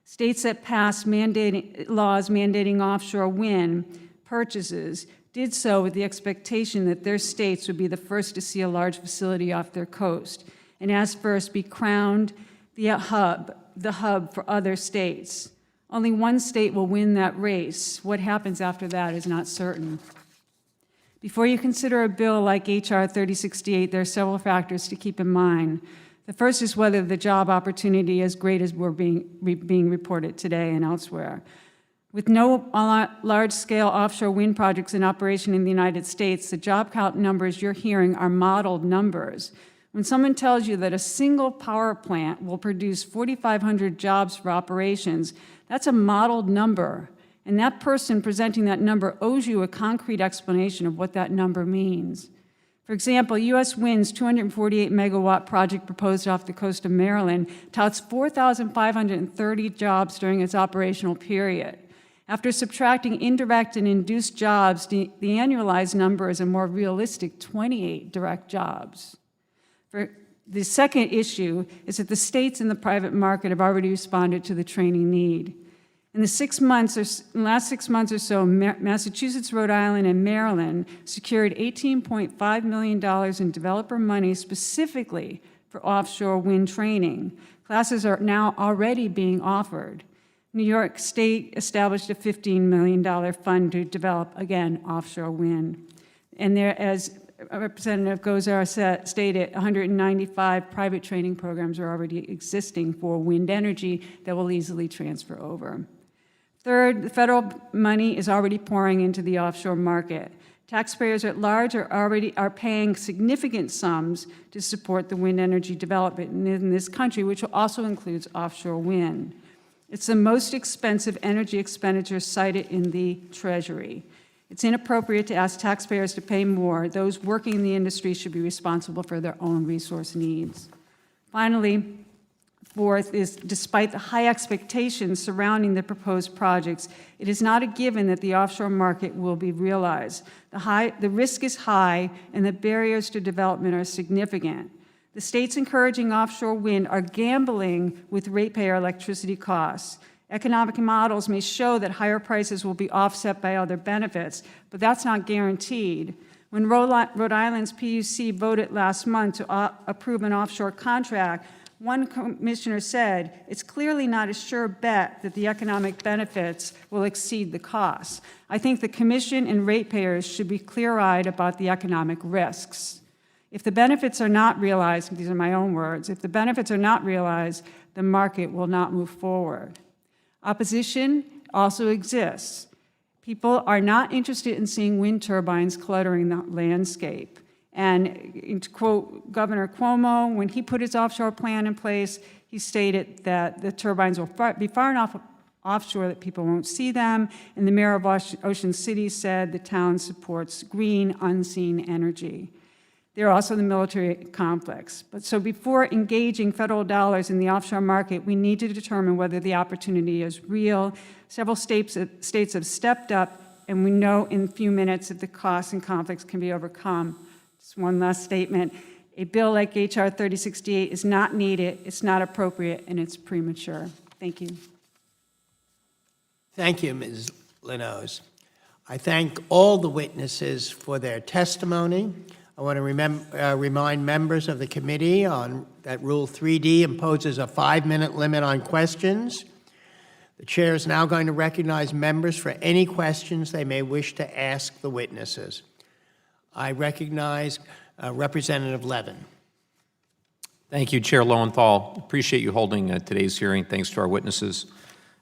States that passed laws mandating offshore wind purchases did so with the expectation that their states would be the first to see a large facility off their coast, and as first be crowned the hub for other states. Only one state will win that race. What happens after that is not certain. Before you consider a bill like H.R. 3068, there are several factors to keep in mind. The first is whether the job opportunity is great as we're being reported today and elsewhere. With no large-scale offshore wind projects in operation in the United States, the job count numbers you're hearing are modeled numbers. When someone tells you that a single power plant will produce 4,500 jobs for operations, that's a modeled number. And that person presenting that number owes you a concrete explanation of what that number means. For example, U.S. Wind's 248-megawatt project proposed off the coast of Maryland touts 4,530 jobs during its operational period. After subtracting indirect and induced jobs, the annualized number is a more realistic 28 direct jobs. The second issue is that the states in the private market have already responded to the training need. In the last 6 months or so, Massachusetts, Rhode Island, and Maryland secured $18.5 million in developer money specifically for offshore wind training. Classes are now already being offered. New York State established a $15 million fund to develop, again, offshore wind. And there, as Representative Gozar stated, 195 private training programs are already existing for wind energy that will easily transfer over. Third, the federal money is already pouring into the offshore market. Taxpayers at large are paying significant sums to support the wind energy development in this country, which also includes offshore wind. It's the most expensive energy expenditure cited in the Treasury. It's inappropriate to ask taxpayers to pay more. Those working in the industry should be responsible for their own resource needs. Finally, fourth is, despite the high expectations surrounding the proposed projects, it is not a given that the offshore market will be realized. The risk is high, and the barriers to development are significant. The states encouraging offshore wind are gambling with ratepayer electricity costs. Economic models may show that higher prices will be offset by other benefits, but that's not guaranteed. When Rhode Island's PUC voted last month to approve an offshore contract, one commissioner said, it's clearly not a sure bet that the economic benefits will exceed the costs. I think the commission and ratepayers should be clear-eyed about the economic risks. If the benefits are not realized, these are my own words, if the benefits are not realized, the market will not move forward. Opposition also exists. People are not interested in seeing wind turbines cluttering the landscape. And to quote Governor Cuomo, when he put his offshore plan in place, he stated that the turbines will be far enough offshore that people won't see them. And the mayor of Ocean City said the town supports green, unseen energy. There are also the military complex. But so before engaging federal dollars in the offshore market, we need to determine whether the opportunity is real. Several states have stepped up, and we know in a few minutes that the costs and conflicts can be overcome. Just one last statement. A bill like H.R. 3068 is not needed, it's not appropriate, and it's premature. Thank you. Thank you, Ms. Lenoz. I thank all the witnesses for their testimony. I want to remind members of the committee that Rule 3D imposes a 5-minute limit on questions. The chair is now going to recognize members for any questions they may wish to ask the witnesses. I recognize Representative Levin. Thank you, Chair Lowenthal. Appreciate you holding today's hearing. Thanks to our witnesses.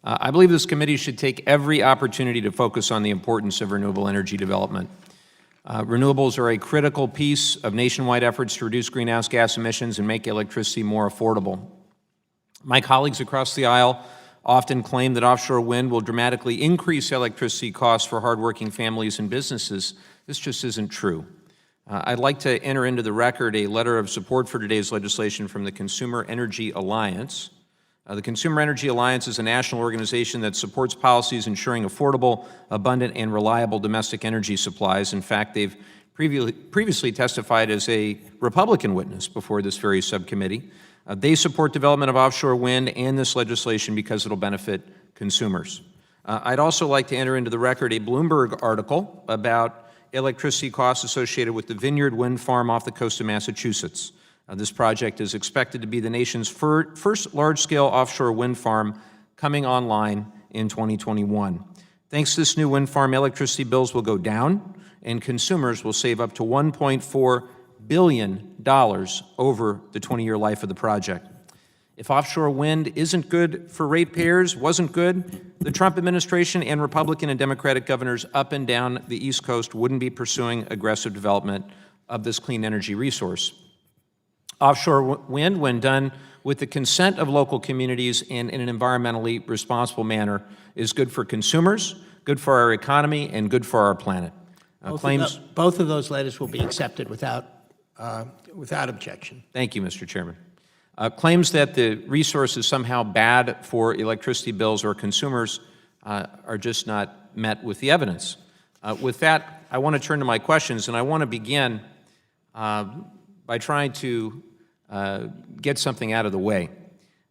I believe this committee should take every opportunity to focus on the importance of renewable energy development. Renewables are a critical piece of nationwide efforts to reduce greenhouse gas emissions and make electricity more affordable. My colleagues across the aisle often claim that offshore wind will dramatically increase electricity costs for hardworking families and businesses. This just isn't true. I'd like to enter into the record a letter of support for today's legislation from the Consumer Energy Alliance. The Consumer Energy Alliance is a national organization that supports policies ensuring affordable, abundant, and reliable domestic energy supplies. In fact, they've previously testified as a Republican witness before this very subcommittee. They support development of offshore wind and this legislation because it'll benefit consumers. I'd also like to enter into the record a Bloomberg article about electricity costs associated with the Vineyard Wind Farm off the coast of Massachusetts. This project is expected to be the nation's first large-scale offshore wind farm coming online in 2021. Thanks to this new wind farm, electricity bills will go down, and consumers will save up to $1.4 billion over the 20-year life of the project. If offshore wind isn't good for ratepayers, wasn't good, the Trump administration and Republican and Democratic governors up and down the East Coast wouldn't be pursuing aggressive development of this clean energy resource. Offshore wind, when done with the consent of local communities and in an environmentally responsible manner, is good for consumers, good for our economy, and good for our planet. Both of those letters will be accepted without objection. Thank you, Mr. Chairman. Claims that the resource is somehow bad for electricity bills or consumers are just not met with the evidence. With that, I want to turn to my questions, and I want to begin by trying to get something out of the way.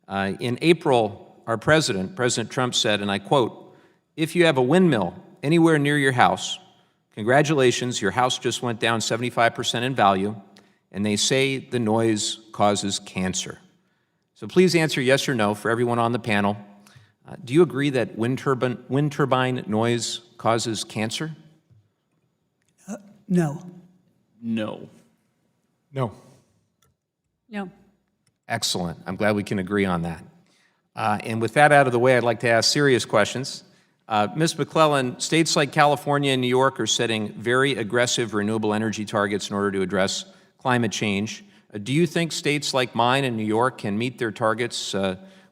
In April, our President Trump said, and I quote, "If you have a windmill anywhere near your house, congratulations, your house just went down 75% in value, and they say the noise causes cancer." So please answer yes or no for everyone on the panel. Do you agree that wind turbine noise causes cancer? No. No. No. No. Excellent. I'm glad we can agree on that. And with that out of the way, I'd like to ask serious questions. Ms. McClellan, states like California and New York are setting very aggressive renewable energy targets in order to address climate change. Do you think states like mine and New York can meet their targets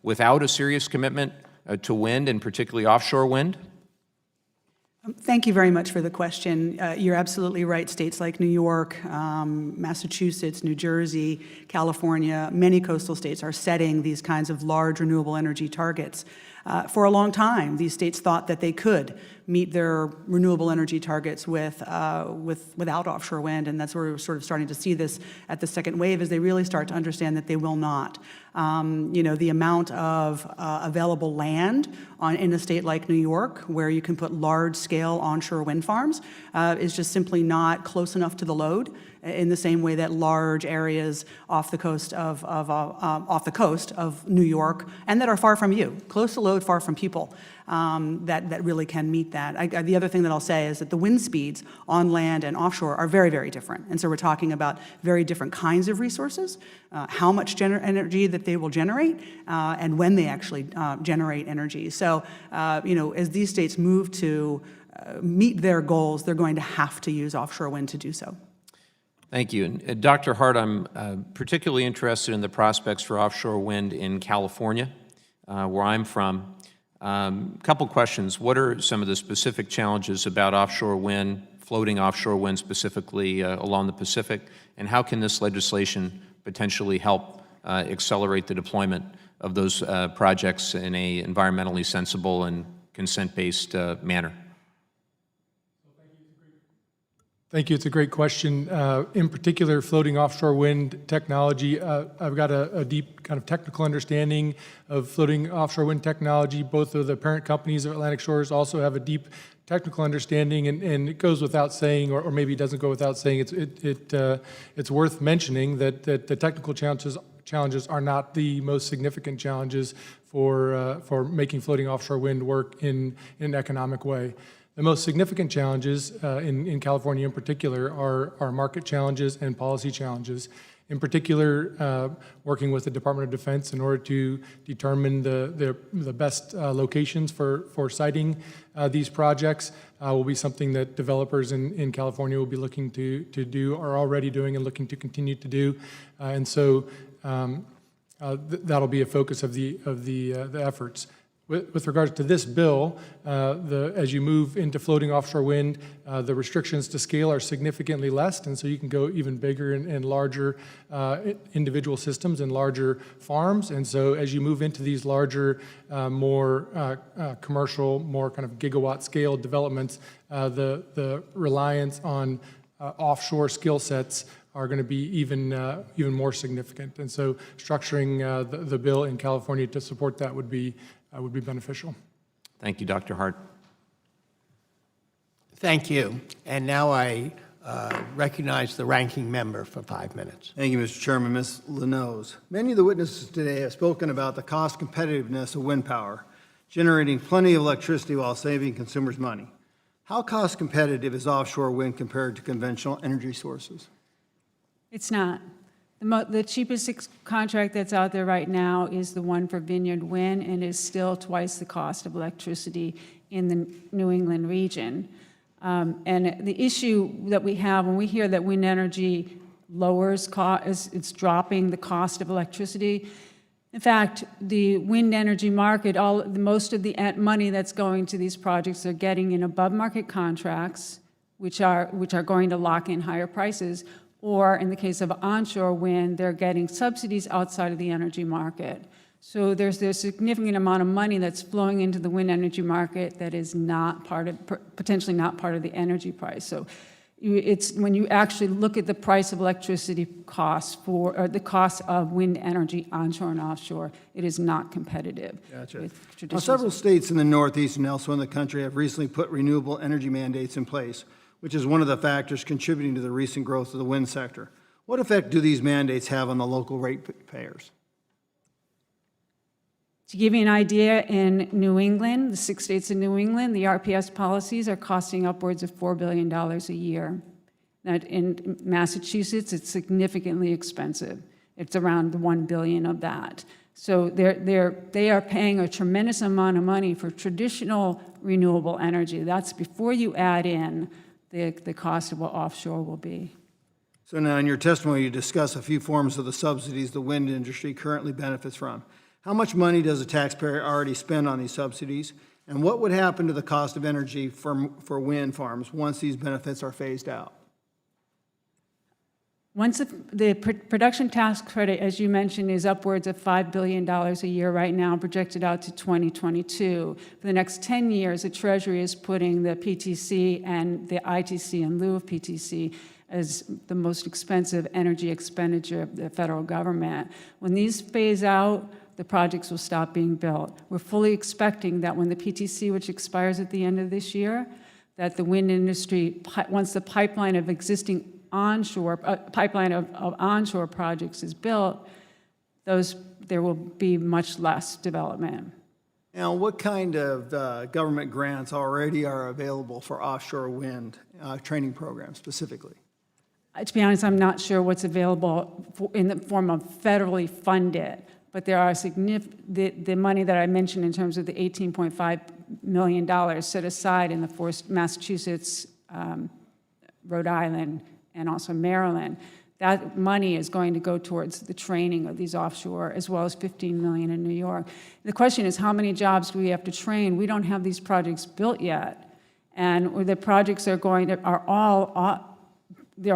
without a serious commitment to wind, and particularly offshore wind? Thank you very much for the question. You're absolutely right. States like New York, Massachusetts, New Jersey, California, many coastal states are setting these kinds of large renewable energy targets. For a long time, these states thought that they could meet their renewable energy targets without offshore wind, and that's where we're sort of starting to see this at the second wave as they really start to understand that they will not. The amount of available land in a state like New York, where you can put large-scale onshore wind farms, is just simply not close enough to the load in the same way that large areas off the coast of New York and that are far from you, close to load, far from people, that really can meet that. The other thing that I'll say is that the wind speeds on land and offshore are very, very different. And so we're talking about very different kinds of resources, how much energy that they will generate, and when they actually generate energy. So, as these states move to meet their goals, they're going to have to use offshore wind to do so. Thank you. And Dr. Hart, I'm particularly interested in the prospects for offshore wind in California, where I'm from. Couple questions. What are some of the specific challenges about offshore wind, floating offshore wind specifically along the Pacific, and how can this legislation potentially help accelerate the deployment of those projects in a environmentally sensible and consent-based manner? Thank you. It's a great question. In particular, floating offshore wind technology, I've got a deep kind of technical understanding of floating offshore wind technology. Both of the parent companies of Atlantic Shores also have a deep technical understanding, and it goes without saying, or maybe it doesn't go without saying, it's worth mentioning that the technical challenges are not the most significant challenges for making floating offshore wind work in an economic way. The most significant challenges in California in particular are market challenges and policy challenges. In particular, working with the Department of Defense in order to determine the best locations for siting these projects will be something that developers in California will be looking to do, are already doing, and looking to continue to do. And so that'll be a focus of the efforts. With regards to this bill, as you move into floating offshore wind, the restrictions to scale are significantly less, and so you can go even bigger and larger individual systems and larger farms. And so as you move into these larger, more commercial, more kind of gigawatt scale developments, the reliance on offshore skill sets are going to be even more significant. And so structuring the bill in California to support that would be beneficial. Thank you, Dr. Hart. Thank you. And now I recognize the ranking member for 5 minutes. Thank you, Mr. Chairman. Ms. Lenoz. Many of the witnesses today have spoken about the cost competitiveness of wind power, generating plenty of electricity while saving consumers money. How cost competitive is offshore wind compared to conventional energy sources? It's not. The cheapest contract that's out there right now is the one for Vineyard Wind, and is still twice the cost of electricity in the New England region. And the issue that we have when we hear that wind energy lowers cost, it's dropping the cost of electricity. In fact, the wind energy market, most of the money that's going to these projects are getting in above market contracts, which are going to lock in higher prices. Or in the case of onshore wind, they're getting subsidies outside of the energy market. So there's a significant amount of money that's flowing into the wind energy market that is not potentially not part of the energy price. So it's when you actually look at the price of electricity costs or the cost of wind energy onshore and offshore, it is not competitive. Gotcha. With Now, traditional. several states in the Northeast and elsewhere in the country have recently put renewable energy mandates in place, which is one of the factors contributing to the recent growth of the wind sector. What effect do these mandates have on the local ratepayers? To give you an idea, in New England, the 6 states in New England, the RPS policies are costing upwards of $4 billion a year. Now, in Massachusetts, it's significantly expensive. It's around $1 billion of that. So they are paying a tremendous amount of money for traditional renewable energy. That's before you add in the cost of what offshore will be. So now in your testimony, you discuss a few forms of the subsidies the wind industry currently benefits from. How much money does the taxpayer already spend on these subsidies? And what would happen to the cost of energy for wind farms once these benefits are phased out? Once the production tax credit, as you mentioned, is upwards of $5 billion a year right now, projected out to 2022. For the next 10 years, the Treasury is putting the PTC and the ITC in lieu of PTC as the most expensive energy expenditure of the federal government. When these phase out, the projects will stop being built. We're fully expecting that when the PTC, which expires at the end of this year, that the wind industry, once the pipeline of existing onshore onshore projects is built, there will be much less development. Now, what kind of government grants already are available for offshore wind training programs specifically? To be honest, I'm not sure what's available in the form of federally funded, but there are the money that I mentioned in terms of the $18.5 million set aside in the Massachusetts, Rhode Island, and also Maryland. That money is going to go towards the training of these offshore, as well as $15 million in New York. The question is, how many jobs do we have to train? We don't have these projects built yet. And the projects are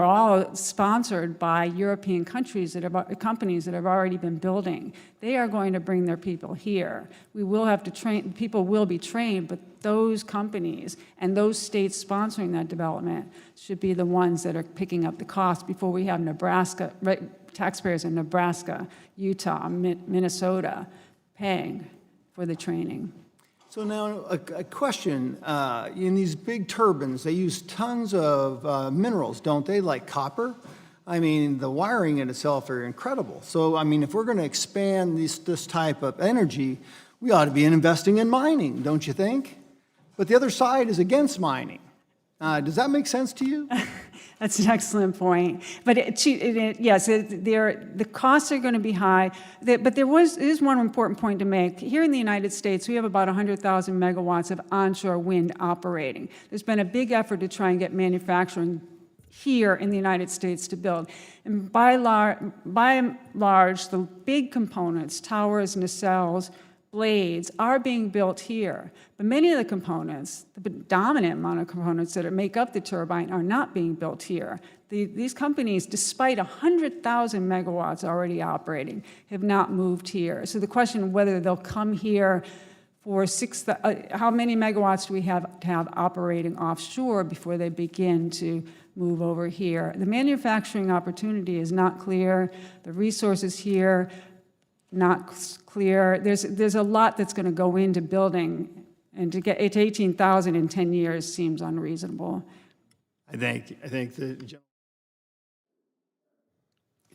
all sponsored by European countries companies that have already been building. They are going to bring their people here. We will have to train, people will be trained, but those companies and those states sponsoring that development should be the ones that are picking up the cost before we have Nebraska, taxpayers in Nebraska, Utah, Minnesota paying for the training. So now, a question. In these big turbines, they use tons of minerals, don't they, like copper? I mean, the wiring in itself are incredible. So, I mean, if we're going to expand this type of energy, we ought to be investing in mining, don't you think? But the other side is against mining. Does that make sense to you? That's an excellent point. But yes, the costs are going to be high. But there is one important point to make. Here in the United States, we have about 100,000 megawatts of onshore wind operating. There's been a big effort to try and get manufacturing here in the United States to build. And by and large, the big components, towers, nacelles, blades, are being built here. But many of the components, the dominant amount of components that make up the turbine, are not being built here. These companies, despite 100,000 megawatts already operating, have not moved here. So the question of whether they'll come here for how many megawatts do we have to have operating offshore before they begin to move over here? The manufacturing opportunity is not clear. The resources here, not clear. There's a lot that's going to go into building, and to get it to 18,000 in 10 years seems unreasonable. I think the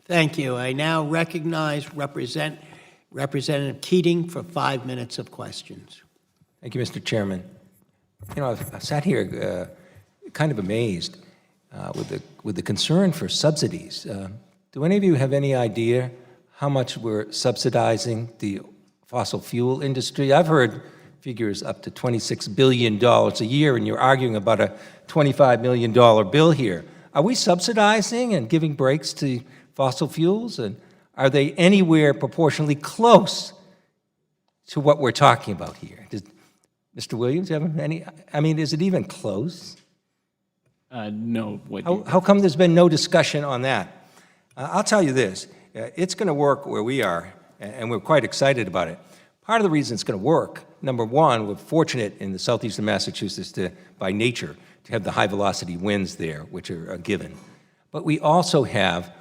Thank you. I now recognize Representative Keating for 5 minutes of questions. Thank you, Mr. Chairman. You know, I've sat here kind of amazed with the concern for subsidies. Do any of you have any idea how much we're subsidizing the fossil fuel industry? I've heard figures up to $26 billion a year, and you're arguing about a $25 million bill here. Are we subsidizing and giving breaks to fossil fuels? And are they anywhere proportionally close to what we're talking about here? Mr. Williams, do you have any? I mean, is it even close? No. How come there's been no discussion on that? I'll tell you this. It's going to work where we are, and we're quite excited about it. Part of the reason it's going to work, number one, we're fortunate in the southeastern Massachusetts by nature to have the high-velocity winds there, which are a given. But we also have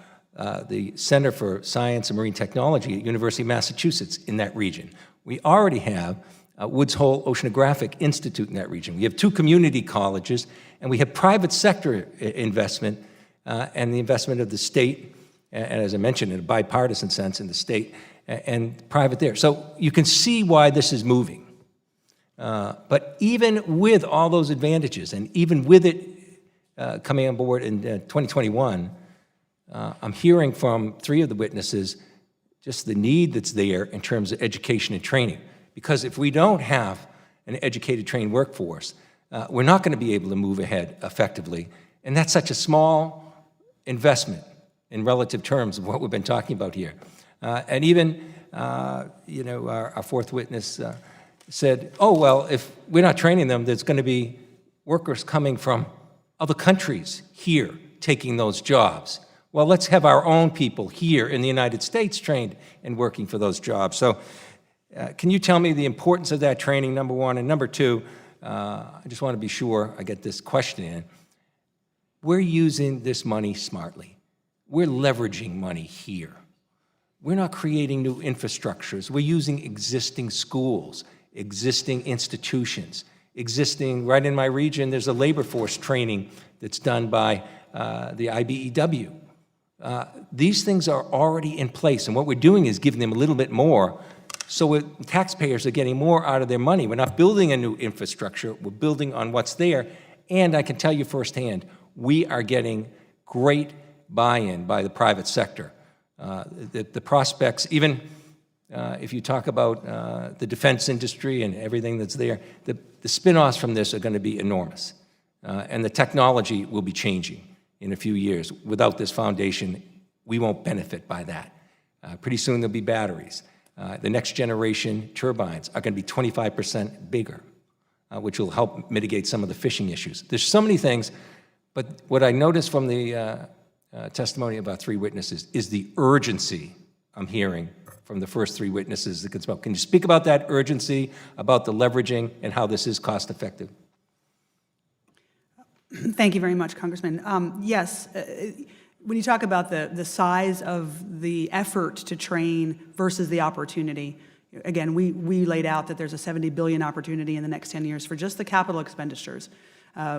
the Center for Science and Marine Technology at University of Massachusetts in that region. We already have Woods Hole Oceanographic Institute in that region. We have 2 community colleges, and we have private sector investment and the investment of the state, and as I mentioned, in a bipartisan sense in the state, and private there. So you can see why this is moving. But even with all those advantages, and even with it coming on board in 2021, I'm hearing from 3 of the witnesses just the need that's there in terms of education and training. Because if we don't have an educated, trained workforce, we're not going to be able to move ahead effectively. And that's such a small investment in relative terms of what we've been talking about here. And even, our 4th witness said, oh, well, if we're not training them, there's going to be workers coming from other countries here taking those jobs. Well, let's have our own people here in the United States trained and working for those jobs. So can you tell me the importance of that training, number one? And number two, I just want to be sure I get this question in. We're using this money smartly. We're leveraging money here. We're not creating new infrastructures. We're using existing schools, existing institutions, right in my region, there's a labor force training that's done by the IBEW. These things are already in place, and what we're doing is giving them a little bit more, so taxpayers are getting more out of their money. We're not building a new infrastructure, we're building on what's there, and I can tell you firsthand, we are getting great buy-in by the private sector. The prospects, even if you talk about the defense industry and everything that's there, the spin-offs from this are going to be enormous. And the technology will be changing in a few years. Without this foundation, we won't benefit by that. Pretty soon there'll be batteries. The next generation turbines are going to be 25% bigger, which will help mitigate some of the fishing issues. There's so many things, but what I noticed from the testimony about three witnesses is the urgency I'm hearing from the first three witnesses that could spoke. Can you speak about that urgency, about the leveraging, and how this is cost effective? Thank you very much, Congressman. Yes, when you talk about the size of the effort to train versus the opportunity, again, we laid out that there's a $70 billion opportunity in the next 10 years for just the capital expenditures.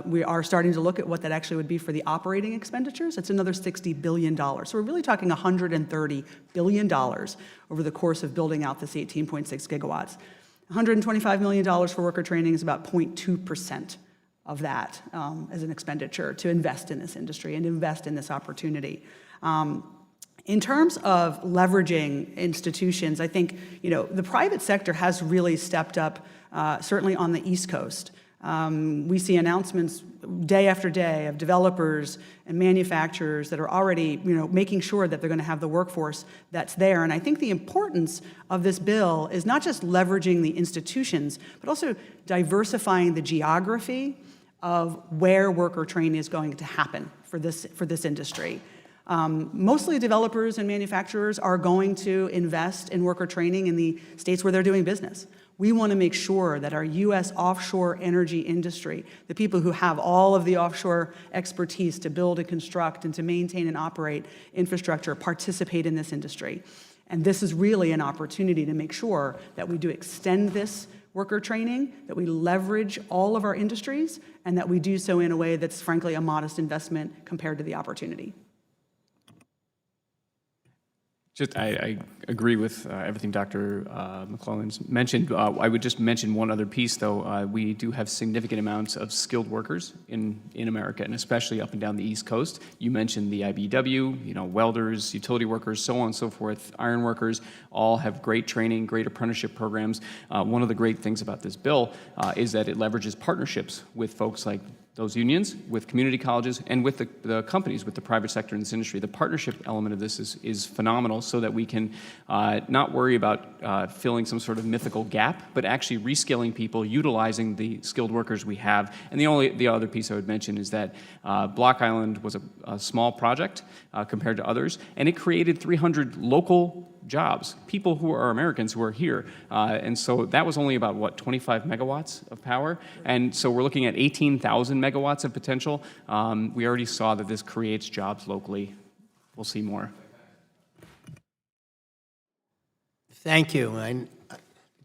We are starting to look at what that actually would be for the operating expenditures. It's another $60 billion. So we're really talking $130 billion over the course of building out this 18.6 gigawatts. $125 million for worker training is about 0.2% of that as an expenditure to invest in this industry and invest in this opportunity. In terms of leveraging institutions, I think the private sector has really stepped up, certainly on the East Coast. We see announcements day after day of developers and manufacturers that are already, making sure that they're going to have the workforce that's there. And I think the importance of this bill is not just leveraging the institutions, but also diversifying the geography of where worker training is going to happen for this industry. Mostly developers and manufacturers are going to invest in worker training in the states where they're doing business. We want to make sure that our U.S. offshore energy industry, the people who have all of the offshore expertise to build and construct and to maintain and operate infrastructure, participate in this industry. And this is really an opportunity to make sure that we do extend this worker training, that we leverage all of our industries, and that we do so in a way that's frankly a modest investment compared to the opportunity. I agree with everything Dr. McClellan's mentioned. I would just mention one other piece, though. We do have significant amounts of skilled workers in America, and especially up and down the East Coast. You mentioned the IBEW, welders, utility workers, so on and so forth, iron workers, all have great training, great apprenticeship programs. One of the great things about this bill is that it leverages partnerships with folks like those unions, with community colleges, and with the companies, with the private sector in this industry. The partnership element of this is phenomenal, so that we can not worry about filling some sort of mythical gap, but actually reskilling people, utilizing the skilled workers we have. And the other piece I would mention is that Block Island was a small project compared to others, and it created 300 local jobs, people who are Americans who are here. And so that was only about, 25 megawatts of power? And so we're looking at 18,000 megawatts of potential. We already saw that this creates jobs locally. We'll see more. Thank you. The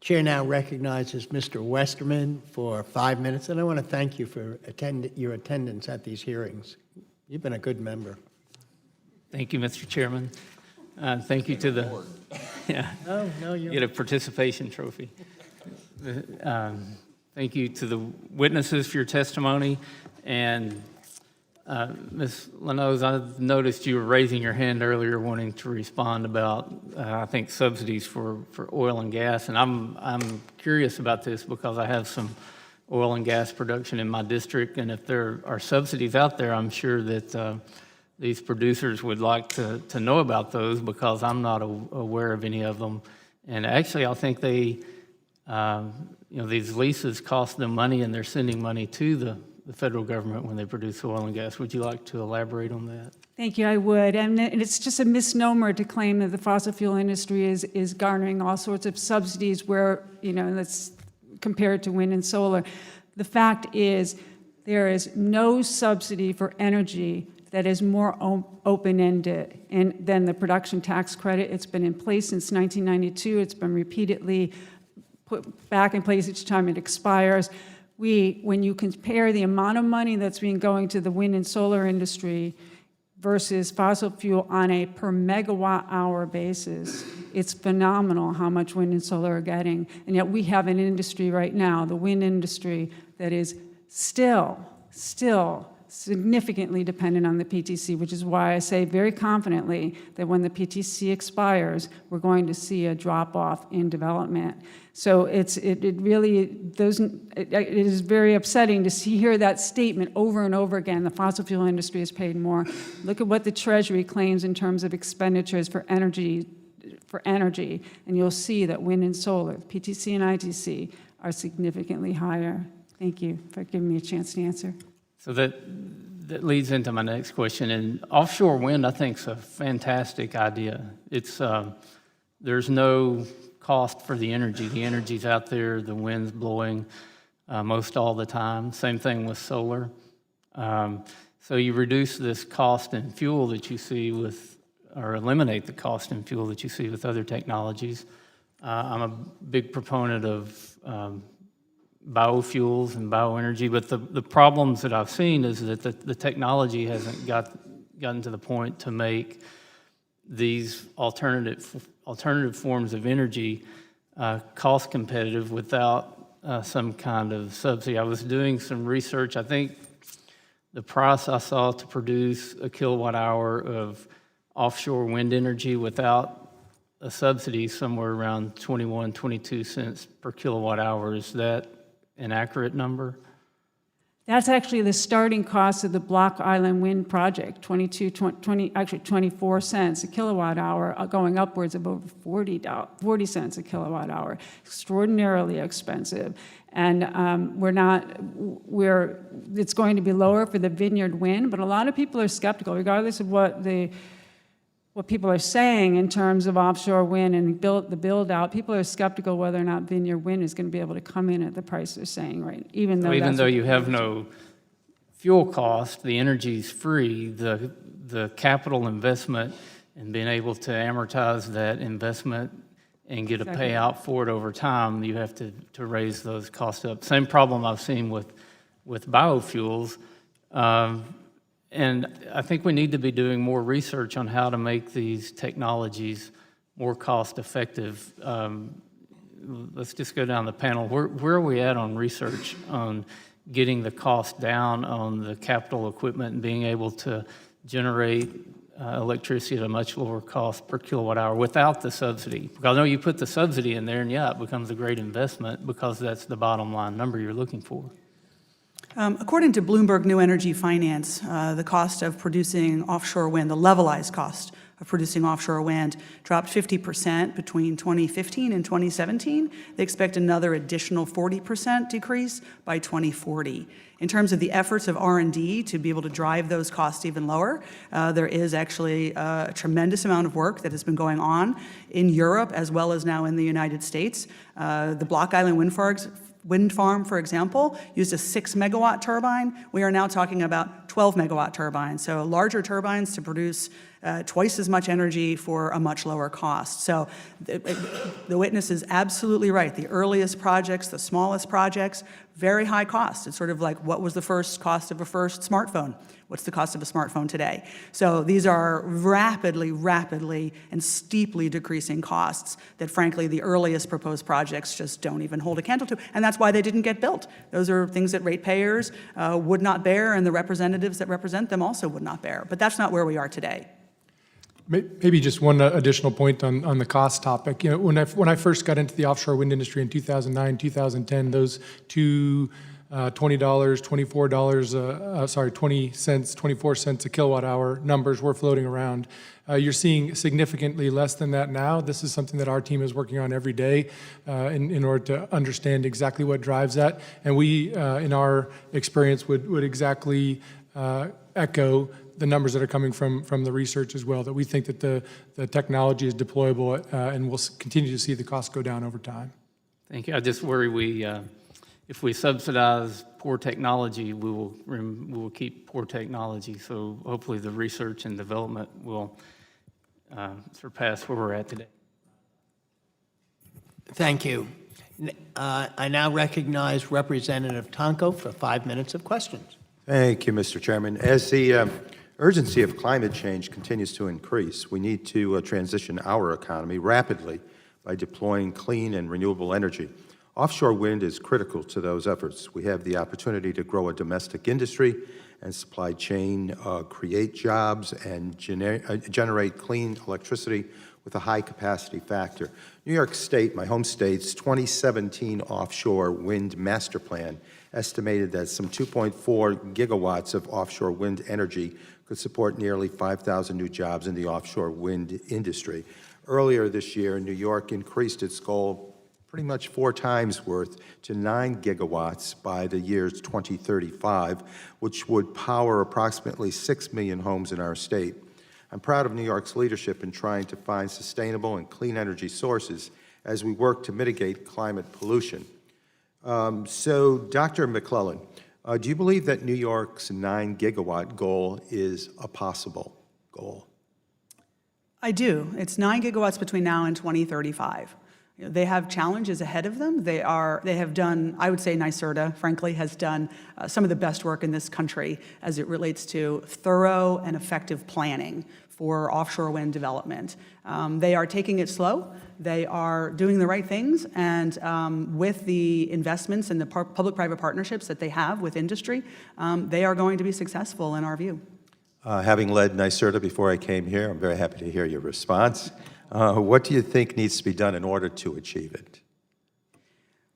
chair now recognizes Mr. Westerman for 5 minutes, and I want to thank you for your attendance at these hearings. You've been a good member. Thank you, Mr. Chairman. Thank you to the, you get a participation trophy. Thank you to the witnesses for your testimony. And Ms. Lanoz, I noticed you were raising your hand earlier wanting to respond about, I think, subsidies for oil and gas. And I'm curious about this because I have some oil and gas production in my district. And if there are subsidies out there, I'm sure that these producers would like to know about those, because I'm not aware of any of them. And actually, I think they, these leases cost them money, and they're sending money to the federal government when they produce oil and gas. Would you like to elaborate on that? Thank you, I would. And it's just a misnomer to claim that the fossil fuel industry is garnering all sorts of subsidies where, that's compared to wind and solar. The fact is, there is no subsidy for energy that is more open-ended than the production tax credit. It's been in place since 1992. It's been repeatedly put back in place each time it expires. When you compare the amount of money that's been going to the wind and solar industry versus fossil fuel on a per megawatt hour basis, it's phenomenal how much wind and solar are getting. And yet we have an industry right now, the wind industry, that is still significantly dependent on the PTC, which is why I say very confidently that when the PTC expires, we're going to see a drop-off in development. So it is very upsetting to hear that statement over and over again. The fossil fuel industry has paid more. Look at what the Treasury claims in terms of expenditures for energy, and you'll see that wind and solar, PTC and ITC, are significantly higher. Thank you for giving me a chance to answer. So that leads into my next question. And offshore wind, I think, is a fantastic idea. It's there's no cost for the energy. The energy's out there, the wind's blowing most all the time. Same thing with solar. So you reduce this cost in fuel that you see with, or eliminate the cost in fuel that you see with other technologies. I'm a big proponent of biofuels and bioenergy, but the problems that I've seen is that the technology hasn't gotten to the point to make these alternative forms of energy cost competitive without some kind of subsidy. I was doing some research. I think the price I saw to produce a kilowatt hour of offshore wind energy without a subsidy somewhere around 21, 22 cents per kilowatt hour. Is that an accurate number? That's actually the starting cost of the Block Island Wind Project, 24 cents a kilowatt hour, going upwards of over 40 cents a kilowatt hour. Extraordinarily expensive. And it's going to be lower for the Vineyard Wind, but a lot of people are skeptical, regardless of what people are saying in terms of offshore wind and the build out. People are skeptical whether or not Vineyard Wind is going to be able to come in at the price they're saying, right? Even though you have no fuel cost, the energy's free, the capital investment and being able to amortize that investment and get a payout for it over time, you have to raise those costs up. Same problem I've seen with biofuels. And I think we need to be doing more research on how to make these technologies more cost-effective. Let's just go down the panel. Where are we at on research on getting the cost down on the capital equipment and being able to generate electricity at a much lower cost per kilowatt hour without the subsidy? Because I know you put the subsidy in there, and yeah, it becomes a great investment because that's the bottom line number you're looking for. According to Bloomberg New Energy Finance, the cost of producing offshore wind, the levelized cost of producing offshore wind, dropped 50% between 2015 and 2017. They expect another additional 40% decrease by 2040. In terms of the efforts of R&D to be able to drive those costs even lower, there is actually a tremendous amount of work that has been going on in Europe as well as now in the United States. The Block Island Wind Farm, for example, used a 6-megawatt turbine. We are now talking about 12-megawatt turbines, so larger turbines to produce twice as much energy for a much lower cost. So the witness is absolutely right. The earliest projects, the smallest projects, very high cost. It's sort of like, what was the first cost of a first smartphone? What's the cost of a smartphone today? So these are rapidly and steeply decreasing costs that, frankly, the earliest proposed projects just don't even hold a candle to. And that's why they didn't get built. Those are things that ratepayers would not bear, and the representatives that represent them also would not bear. But that's not where we are today. Maybe just one additional point on the cost topic. You know, when I first got into the offshore wind industry in 2009, 2010, those two $20, $24, 20 cents, 24 cents a kilowatt hour numbers were floating around. You're seeing significantly less than that now. This is something that our team is working on every day in order to understand exactly what drives that. And we, in our experience, would exactly echo the numbers that are coming from the research as well, that we think that the technology is deployable and we'll continue to see the costs go down over time. Thank you. I just worry if we subsidize poor technology, we will keep poor technology. So hopefully the research and development will surpass where we're at today. Thank you. I now recognize Representative Tonko for 5 minutes of questions. Thank you, Mr. Chairman. As the urgency of climate change continues to increase, we need to transition our economy rapidly by deploying clean and renewable energy. Offshore wind is critical to those efforts. We have the opportunity to grow a domestic industry and supply chain, create jobs, and generate clean electricity with a high capacity factor. New York State, my home state's 2017 offshore wind master plan estimated that some 2.4 gigawatts of offshore wind energy could support nearly 5,000 new jobs in the offshore wind industry. Earlier this year, New York increased its goal pretty much 4 times worth to 9 gigawatts by the year 2035, which would power approximately 6 million homes in our state. I'm proud of New York's leadership in trying to find sustainable and clean energy sources as we work to mitigate climate pollution. So, Dr. McClellan, do you believe that New York's 9 gigawatt goal is a possible goal? I do. It's 9 gigawatts between now and 2035. They have challenges ahead of them. They have done, I would say NYSERDA, frankly, has done some of the best work in this country as it relates to thorough and effective planning for offshore wind development. They are taking it slow. They are doing the right things, and with the investments and the public-private partnerships that they have with industry, they are going to be successful in our view. Having led NYSERDA before I came here, I'm very happy to hear your response. What do you think needs to be done in order to achieve it?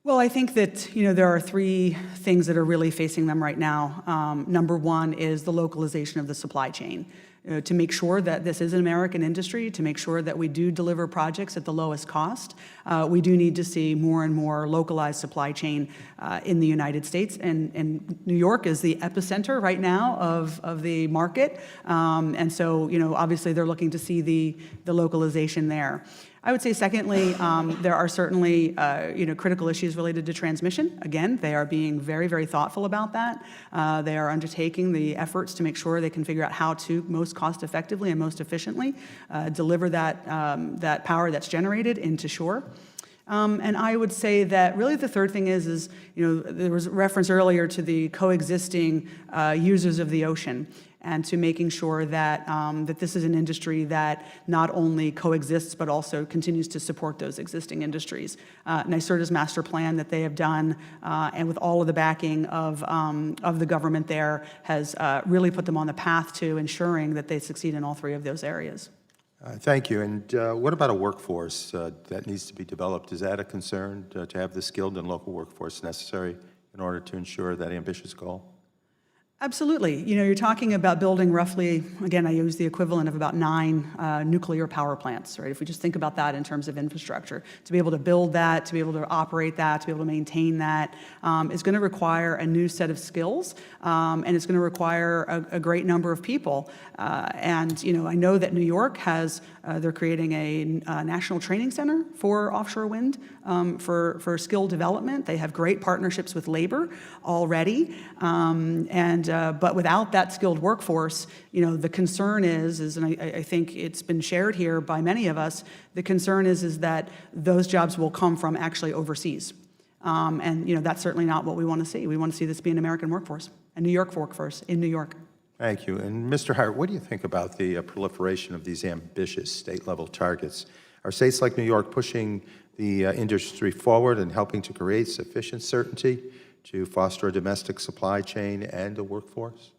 Well, I think that, there are 3 things that are really facing them right now. Number 1 is the localization of the supply chain. To make sure that this is an American industry, to make sure that we do deliver projects at the lowest cost, we do need to see more and more localized supply chain in the United States. And New York is the epicenter right now of the market. And so, obviously they're looking to see the localization there. I would say, secondly, there are certainly, critical issues related to transmission. Again, they are being very, very thoughtful about that. They are undertaking the efforts to make sure they can figure out how to most cost effectively and most efficiently deliver that power that's generated into shore. And I would say that really the third thing is there was reference earlier to the coexisting users of the ocean, and to making sure that that this is an industry that not only coexists but also continues to support those existing industries. NYSERDA's master plan that they have done, and with all of the backing of the government there, has really put them on the path to ensuring that they succeed in all 3 of those areas. Thank you. And what about a workforce that needs to be developed? Is that a concern to have the skilled and local workforce necessary in order to ensure that ambitious goal? Absolutely. You're talking about building roughly, again, I use the equivalent of about 9 nuclear power plants, right? If we just think about that in terms of infrastructure, to be able to build that, to be able to operate that, to be able to maintain that, is going to require a new set of skills, and it's going to require a great number of people. And, I know that New York has, they're creating a national training center for offshore wind, for skill development. They have great partnerships with labor already, but without that skilled workforce, the concern is, and I think it's been shared here by many of us, the concern is that those jobs will come from actually overseas. And that's certainly not what we want to see. We want to see this be an American workforce, a New York workforce in New York. Thank you. And Mr. Hart, what do you think about the proliferation of these ambitious state-level targets? Are states like New York pushing the industry forward and helping to create sufficient certainty to foster a domestic supply chain and a workforce?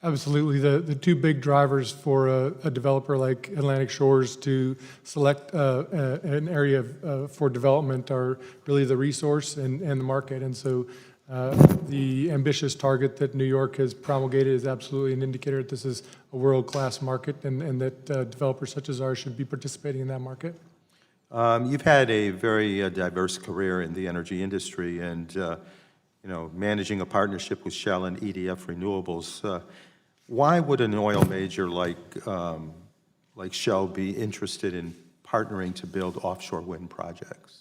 Absolutely. The 2 big drivers for a developer like Atlantic Shores to select an area for development are really the resource and the market. And so the ambitious target that New York has promulgated is absolutely an indicator that this is a world-class market, and that developers such as ours should be participating in that market. You've had a very diverse career in the energy industry, and managing a partnership with Shell and EDF Renewables. Why would an oil major like Shell be interested in partnering to build offshore wind projects?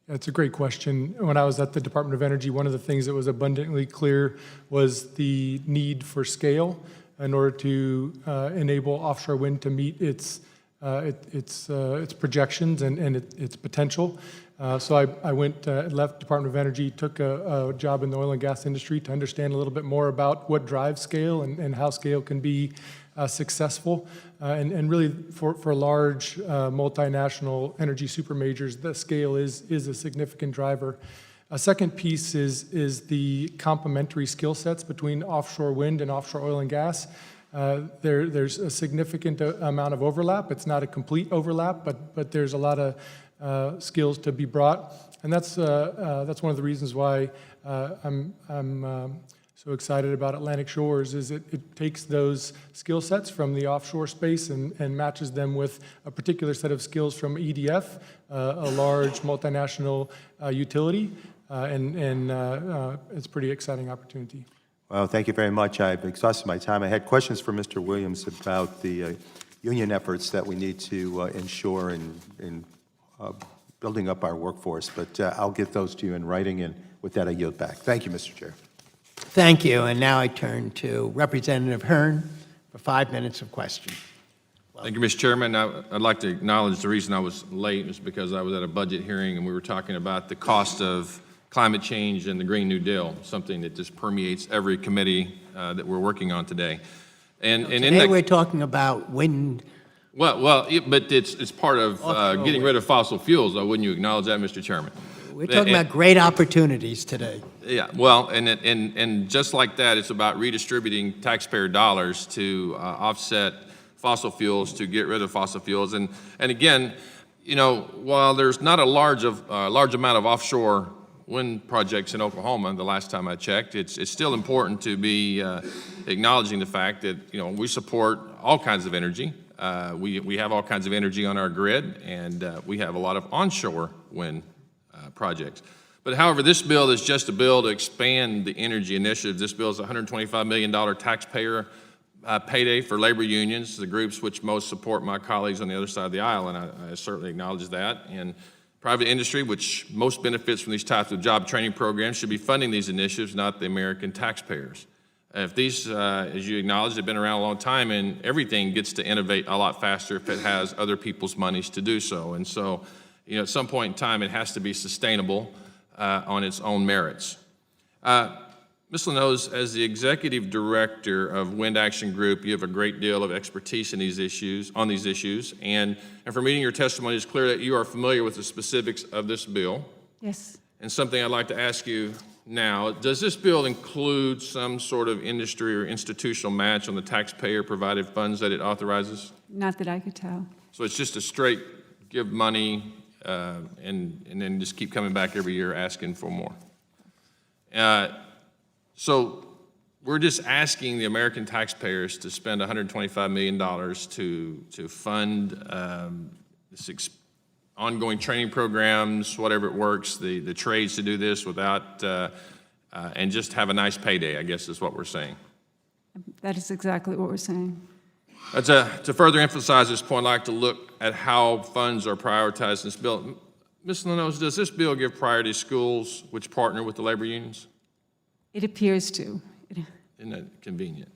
That's a great question. When I was at the Department of Energy, one of the things that was abundantly clear was the need for scale in order to enable offshore wind to meet its projections and its potential. So I left Department of Energy, took a job in the oil and gas industry to understand a little bit more about what drives scale and how scale can be successful. And really for large multinational energy super majors, the scale is a significant driver. A second piece is the complementary skill sets between offshore wind and offshore oil and gas. There's a significant amount of overlap. It's not a complete overlap, but there's a lot of skills to be brought, and that's one of the reasons why I'm so excited about Atlantic Shores. Is it takes those skill sets from the offshore space and matches them with a particular set of skills from EDF, a large multinational utility, and it's a pretty exciting opportunity. Well, thank you very much. I've exhausted my time. I had questions for Mr. Williams about the union efforts that we need to ensure in building up our workforce, but I'll get those to you in writing, and with that, I yield back. Thank you, Mr. Chair. Thank you. And now I turn to Representative Hearn for 5 minutes of question. Thank you, Mr. Chairman. I'd like to acknowledge the reason I was late was because I was at a budget hearing and we were talking about the cost of climate change and the Green New Deal, something that just permeates every committee that we're working on today. And Today we're talking about wind. But it's part of getting rid of fossil fuels, though. Wouldn't you acknowledge that, Mr. Chairman? We're talking about great opportunities today. Yeah, well, and just like that, it's about redistributing taxpayer dollars to offset fossil fuels, to get rid of fossil fuels. And again, you know, while there's not a large amount of offshore wind projects in Oklahoma, the last time I checked, it's still important to be acknowledging the fact that, you know, we support all kinds of energy. We have all kinds of energy on our grid, and we have a lot of onshore wind projects. But however, this bill is just a bill to expand the energy initiative. This bill is a $125 million taxpayer payday for labor unions, the groups which most support my colleagues on the other side of the aisle, and I certainly acknowledge that. And private industry, which most benefits from these types of job training programs, should be funding these initiatives, not the American taxpayers. If these, as you acknowledge, have been around a long time, and everything gets to innovate a lot faster if it has other people's monies to do so. And so, you know, at some point in time, it has to be sustainable on its own merits. Ms. Lenoz, as the executive director of Wind Action Group, you have a great deal of expertise in these issues, and from reading your testimony, it's clear that you are familiar with the specifics of this bill. Yes. And something I'd like to ask you now, does this bill include some sort of industry or institutional match on the taxpayer-provided funds that it authorizes? Not that I could tell. So it's just a straight give money and then just keep coming back every year asking for more. So we're just asking the American taxpayers to spend $125 million to fund ongoing training programs, whatever it works, the trades to do this without, and just have a nice payday, I guess is what we're saying. That is exactly what we're saying. To further emphasize this point, I'd like to look at how funds are prioritized in this bill. Ms. Lenoz, does this bill give priority to schools which partner with the labor unions? It appears to. Isn't that convenient?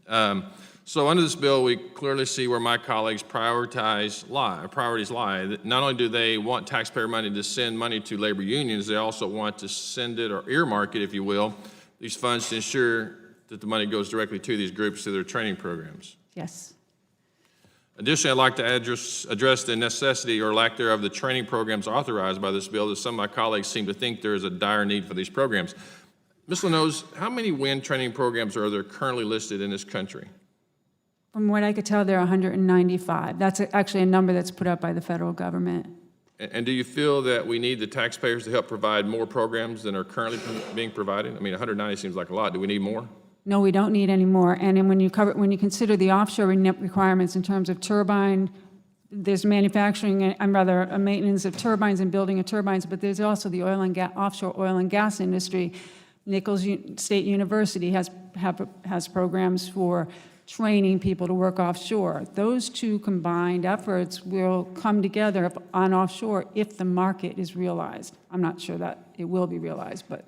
So under this bill, we clearly see where my colleagues' priorities lie. Not only do they want taxpayer money to send money to labor unions, they also want to send it, or earmark it, if you will, these funds to ensure that the money goes directly to these groups through their training programs. Yes. Additionally, I'd like to address the necessity or lack thereof of the training programs authorized by this bill, as some of my colleagues seem to think there is a dire need for these programs. Ms. Lenoz, how many wind training programs are there currently listed in this country? From what I could tell, there are 195. That's actually a number that's put up by the federal government. And do you feel that we need the taxpayers to help provide more programs than are currently being provided? I mean, 190 seems like a lot. Do we need more? No, we don't need any more. And then when you consider the offshore requirements in terms of turbine, there's manufacturing, a maintenance of turbines and building of turbines, but there's also the offshore oil and gas industry. Nichols State University has programs for training people to work offshore. Those two combined efforts will come together on offshore if the market is realized. I'm not sure that it will be realized, but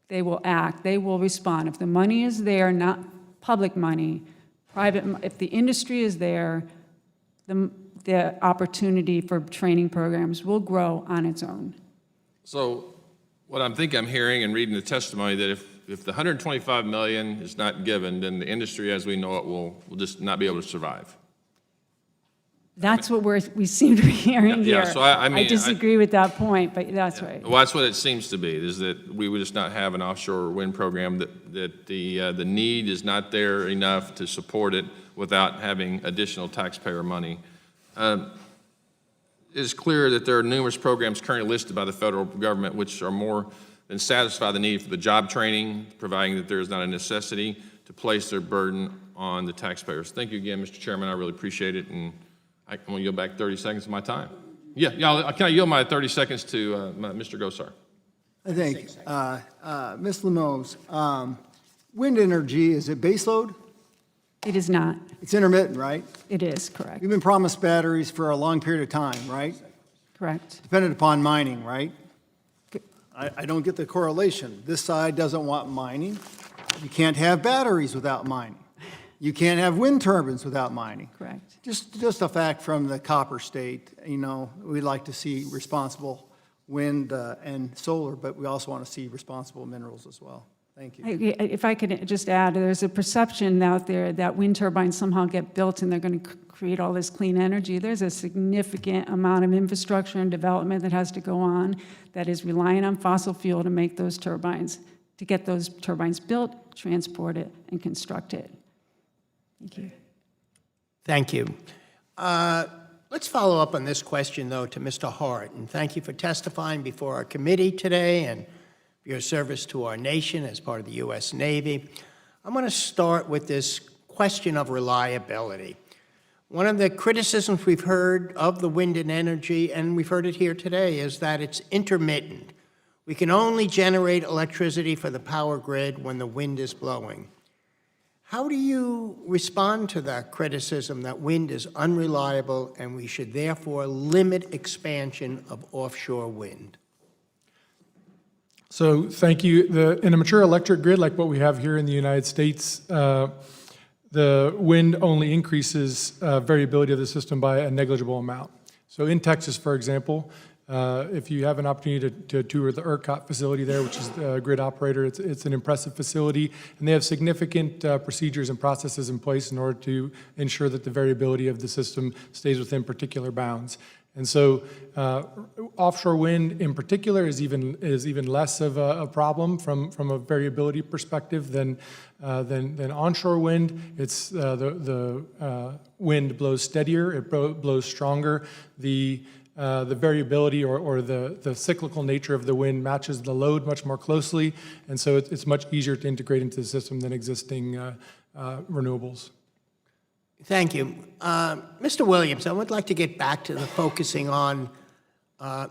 they will act, they will respond. If the money is there, not public money, if the industry is there, the opportunity for training programs will grow on its own. So what I'm hearing and reading the testimony, that if the $125 million is not given, then the industry as we know it will just not be able to survive. That's what we seem to be hearing Yeah, here. so I mean, I disagree with that point, but that's right. Well, that's what it seems to be, is that we would just not have an offshore wind program, that the need is not there enough to support it without having additional taxpayer money. It's clear that there are numerous programs currently listed by the federal government which are more than satisfy the need for the job training, providing that there is not a necessity to place their burden on the taxpayers. Thank you again, Mr. Chairman. I really appreciate it, and I'm going to yield back 30 seconds of my time. Yeah, can I yield my 30 seconds to Mr. Gosar? I think, Ms. Lemos, wind energy, is it baseload? It is not. It's intermittent, right? It is, correct. We've been promised batteries for a long period of time, right? Correct. Dependent upon mining, right? I don't get the correlation. This side doesn't want mining. You can't have batteries without mining. You can't have wind turbines without mining. Correct. Just a fact from the copper state, you know, we'd like to see responsible wind and solar, but we also want to see responsible minerals as well. Thank you. If I could just add, there's a perception out there that wind turbines somehow get built and they're going to create all this clean energy. There's a significant amount of infrastructure and development that has to go on that is relying on fossil fuel to make those turbines, to get those turbines built, transported, and constructed. Thank you. Thank you. Let's follow up on this question, though, to Mr. Hart, and thank you for testifying before our committee today and for your service to our nation as part of the U.S. Navy. I'm going to start with this question of reliability. One of the criticisms we've heard of the wind and energy, and we've heard it here today, is that it's intermittent. We can only generate electricity for the power grid when the wind is blowing. How do you respond to that criticism that wind is unreliable and we should therefore limit expansion of offshore wind? So thank you. In a mature electric grid like what we have here in the United States, the wind only increases variability of the system by a negligible amount. So in Texas, for example, if you have an opportunity to tour the ERCOT facility there, which is the grid operator, it's an impressive facility, and they have significant procedures and processes in place in order to ensure that the variability of the system stays within particular bounds. And so offshore wind in particular is even less of a problem from a variability perspective than onshore wind. It's the wind blows steadier, it blows stronger. The variability or the cyclical nature of the wind matches the load much more closely, and so it's much easier to integrate into the system than existing renewables. Thank you. Mr. Williams, I would like to get back to the focusing on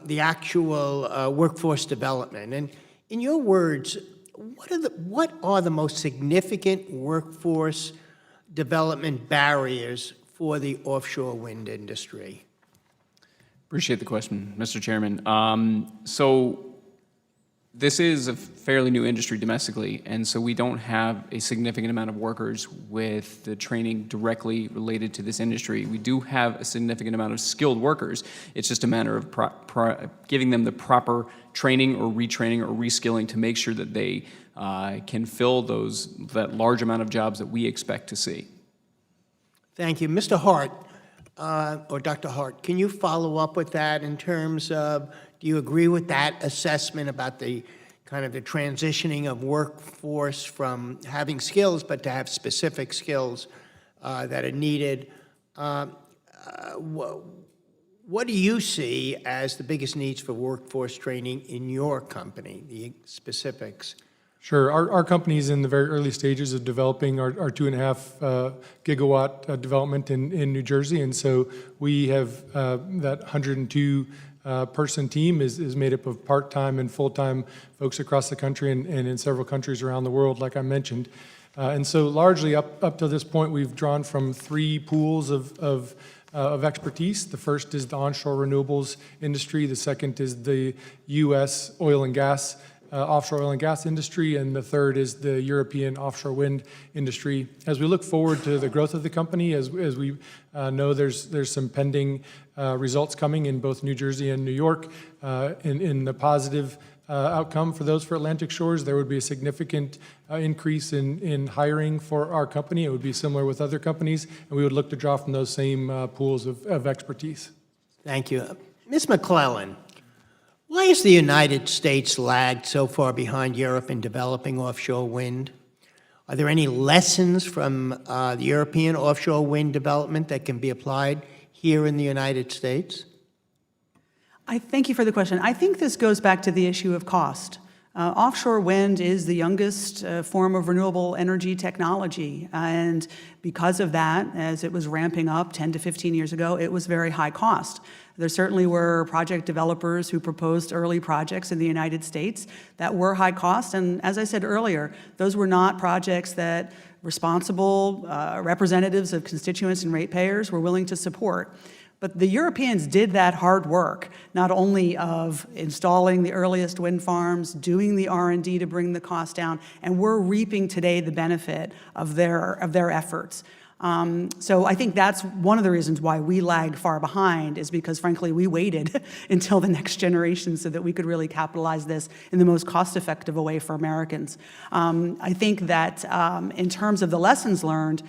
the actual workforce development. And in your words, what are the most significant workforce development barriers for the offshore wind industry? Appreciate the question, Mr. Chairman. So this is a fairly new industry domestically, and so we don't have a significant amount of workers with the training directly related to this industry. We do have a significant amount of skilled workers. It's just a matter of giving them the proper training or retraining or reskilling to make sure that they can fill that large amount of jobs that we expect to see. Thank you. Mr. Hart, or Dr. Hart, can you follow up with that in terms of, do you agree with that assessment about the kind of the transitioning of workforce from having skills but to have specific skills that are needed? What do you see as the biggest needs for workforce training in your company, the specifics? Sure. Our company is in the very early stages of developing our 2.5 gigawatt development in New Jersey, and so we have that 102 person team is made up of part-time and full-time folks across the country and in several countries around the world, like I mentioned. And so largely up to this point, we've drawn from 3 pools of expertise. The first is the onshore renewables industry. The second is the U.S. oil and gas offshore oil and gas industry, and the third is the European offshore wind industry. As we look forward to the growth of the company, as we know there's some pending results coming in both New Jersey and New York in the positive outcome for those for Atlantic Shores. There would be a significant increase in hiring for our company. It would be similar with other companies, and we would look to draw from those same pools of expertise. Thank you. Ms. McClellan, why has the United States lagged so far behind Europe in developing offshore wind? Are there any lessons from the European offshore wind development that can be applied here in the United States? I thank you for the question. I think this goes back to the issue of cost. Offshore wind is the youngest form of renewable energy technology, and because of that, as it was ramping up 10 to 15 years ago, it was very high cost. There certainly were project developers who proposed early projects in the United States that were high cost, and as I said earlier, those were not projects that responsible representatives of constituents and ratepayers were willing to support. But the Europeans did that hard work, not only of installing the earliest wind farms, doing the R&D to bring the cost down, and we're reaping today the benefit of their efforts. So I think that's one of the reasons why we lagged far behind, is because, frankly, we waited until the next generation so that we could really capitalize this in the most cost-effective way for Americans. I think that in terms of the lessons learned,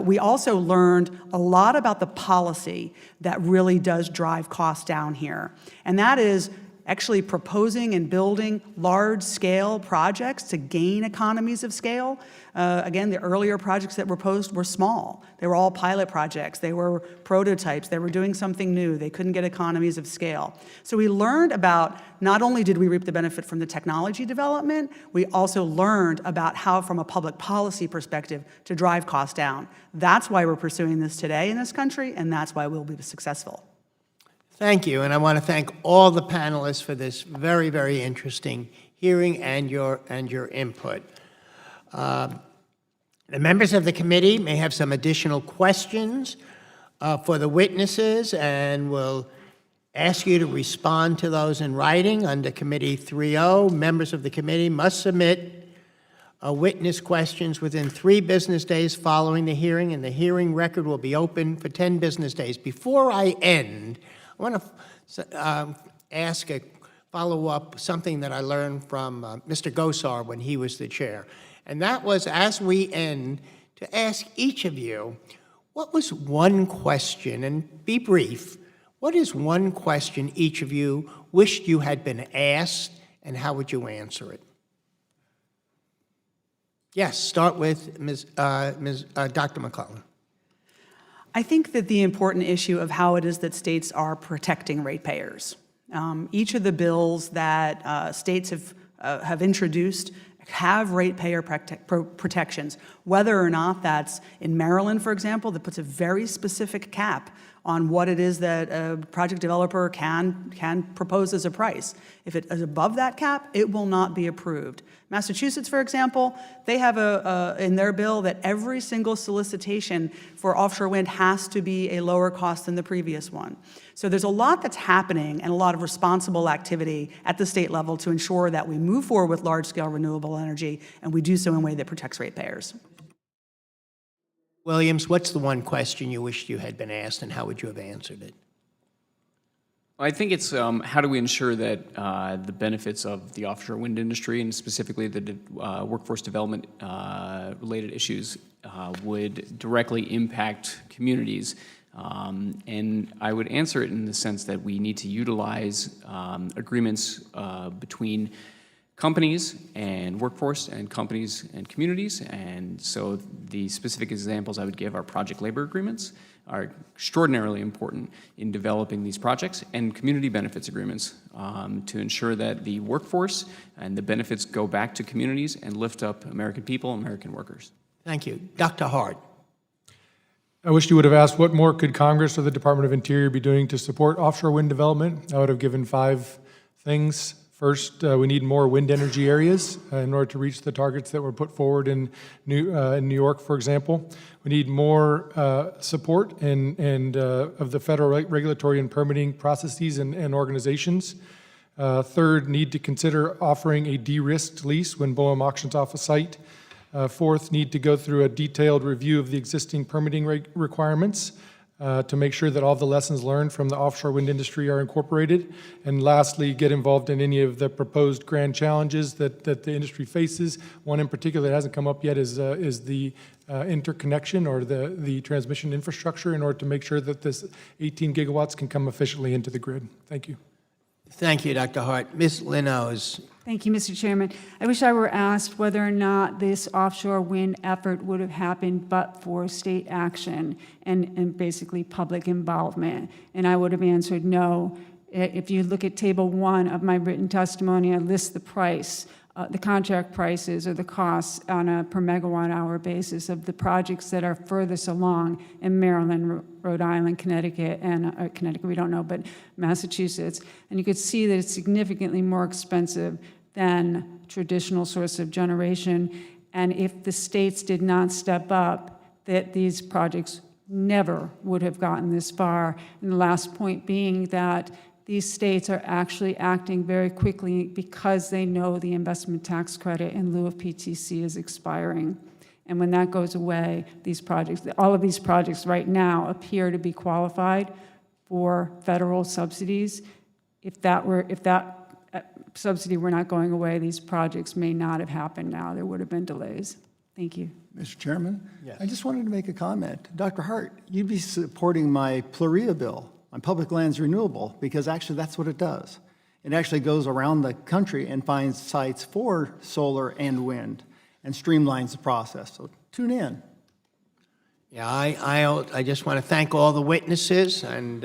we also learned a lot about the policy that really does drive costs down here. And that is actually proposing and building large-scale projects to gain economies of scale. Again, the earlier projects that were proposed were small. They were all pilot projects. They were prototypes. They were doing something new. They couldn't get economies of scale. So we learned about, not only did we reap the benefit from the technology development, we also learned about how, from a public policy perspective, to drive costs down. That's why we're pursuing this today in this country, and that's why we'll be successful. Thank you, and I want to thank all the panelists for this very, very interesting hearing and your input. The members of the committee may have some additional questions for the witnesses, and we'll ask you to respond to those in writing under Committee 3.0. Members of the committee must submit witness questions within 3 business days following the hearing, and the hearing record will be open for 10 business days. Before I end, I want to ask a follow-up, something that I learned from Mr. Gosar when he was the chair. And that was, as we end, to ask each of you, what was one question, and be brief, what is one question each of you wished you had been asked, and how would you answer it? Yes, start with Dr. McClellan. I think that the important issue of how it is that states are protecting ratepayers. Each of the bills that states have introduced have ratepayer protections, whether or not that's in Maryland, for example, that puts a very specific cap on what it is that a project developer can propose as a price. If it is above that cap, it will not be approved. Massachusetts, for example, they have in their bill that every single solicitation for offshore wind has to be a lower cost than the previous one. So there's a lot that's happening and a lot of responsible activity at the state level to ensure that we move forward with large-scale renewable energy, and we do so in a way that protects ratepayers. Williams, what's the one question you wished you had been asked, and how would you have answered it? I think it's how do we ensure that the benefits of the offshore wind industry, and specifically the workforce development related issues, would directly impact communities. And I would answer it in the sense that we need to utilize agreements between companies and workforce and companies and communities. And so the specific examples I would give are project labor agreements are extraordinarily important in developing these projects, and community benefits agreements to ensure that the workforce and the benefits go back to communities and lift up American people and American workers. Thank you. Dr. Hart. I wish you would have asked what more could Congress or the Department of Interior be doing to support offshore wind development. I would have given 5 things. First, we need more wind energy areas in order to reach the targets that were put forward in New York, for example. We need more support of the federal regulatory and permitting processes and organizations. Third, need to consider offering a de-risked lease when BOEM auctions off a site. Fourth, need to go through a detailed review of the existing permitting requirements. to make sure that all the lessons learned from the offshore wind industry are incorporated. And lastly, get involved in any of the proposed grand challenges that the industry faces. One in particular that hasn't come up yet is the interconnection or the transmission infrastructure in order to make sure that this 18 gigawatts can come efficiently into the grid. Thank you. Thank you, Dr. Hart. Ms. Linoes. Thank you, Mr. Chairman. I wish I were asked whether or not this offshore wind effort would have happened but for state action and basically public involvement. And I would have answered no. If you look at Table 1 of my written testimony, I list the price, the contract prices or the costs on a per megawatt hour basis of the projects that are furthest along in Maryland, Rhode Island, Connecticut, and Connecticut, we don't know, but Massachusetts. And you could see that it's significantly more expensive than traditional source of generation. And if the states did not step up, that these projects never would have gotten this far. And the last point being that these states are actually acting very quickly because they know the investment tax credit in lieu of PTC is expiring. And when that goes away, these projects, all of these projects right now appear to be qualified for federal subsidies. If that subsidy were not going away, these projects may not have happened now. There would have been delays. Thank you. Mr. Chairman? Yes. I just wanted to make a comment. Dr. Hart, you'd be supporting my Pluria bill on public lands renewable, because actually that's what it does. It actually goes around the country and finds sites for solar and wind and streamlines the process. So tune in. Yeah, I just want to thank all the witnesses, and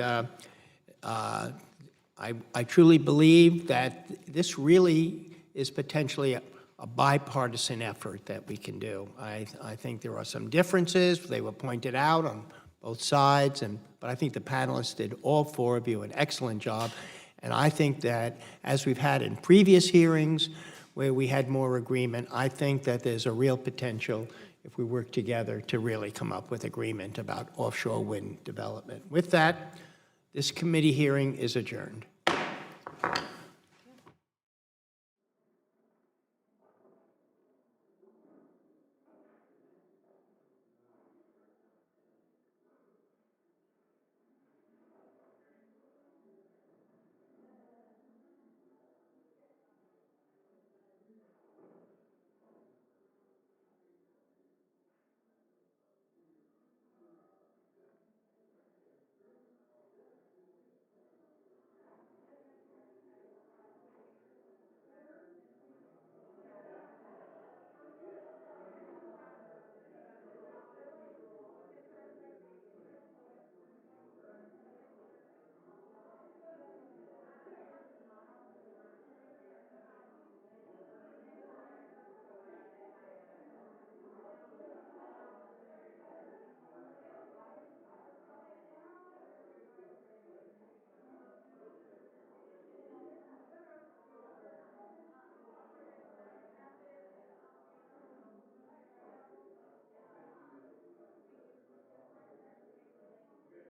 I truly believe that this really is potentially a bipartisan effort that we can do. I think there are some differences. They were pointed out on both sides, but I think the panelists did, all four of you, an excellent job. And I think that, as we've had in previous hearings where we had more agreement, I think that there's a real potential, if we work together, to really come up with agreement about offshore wind development. With that, this committee hearing is adjourned.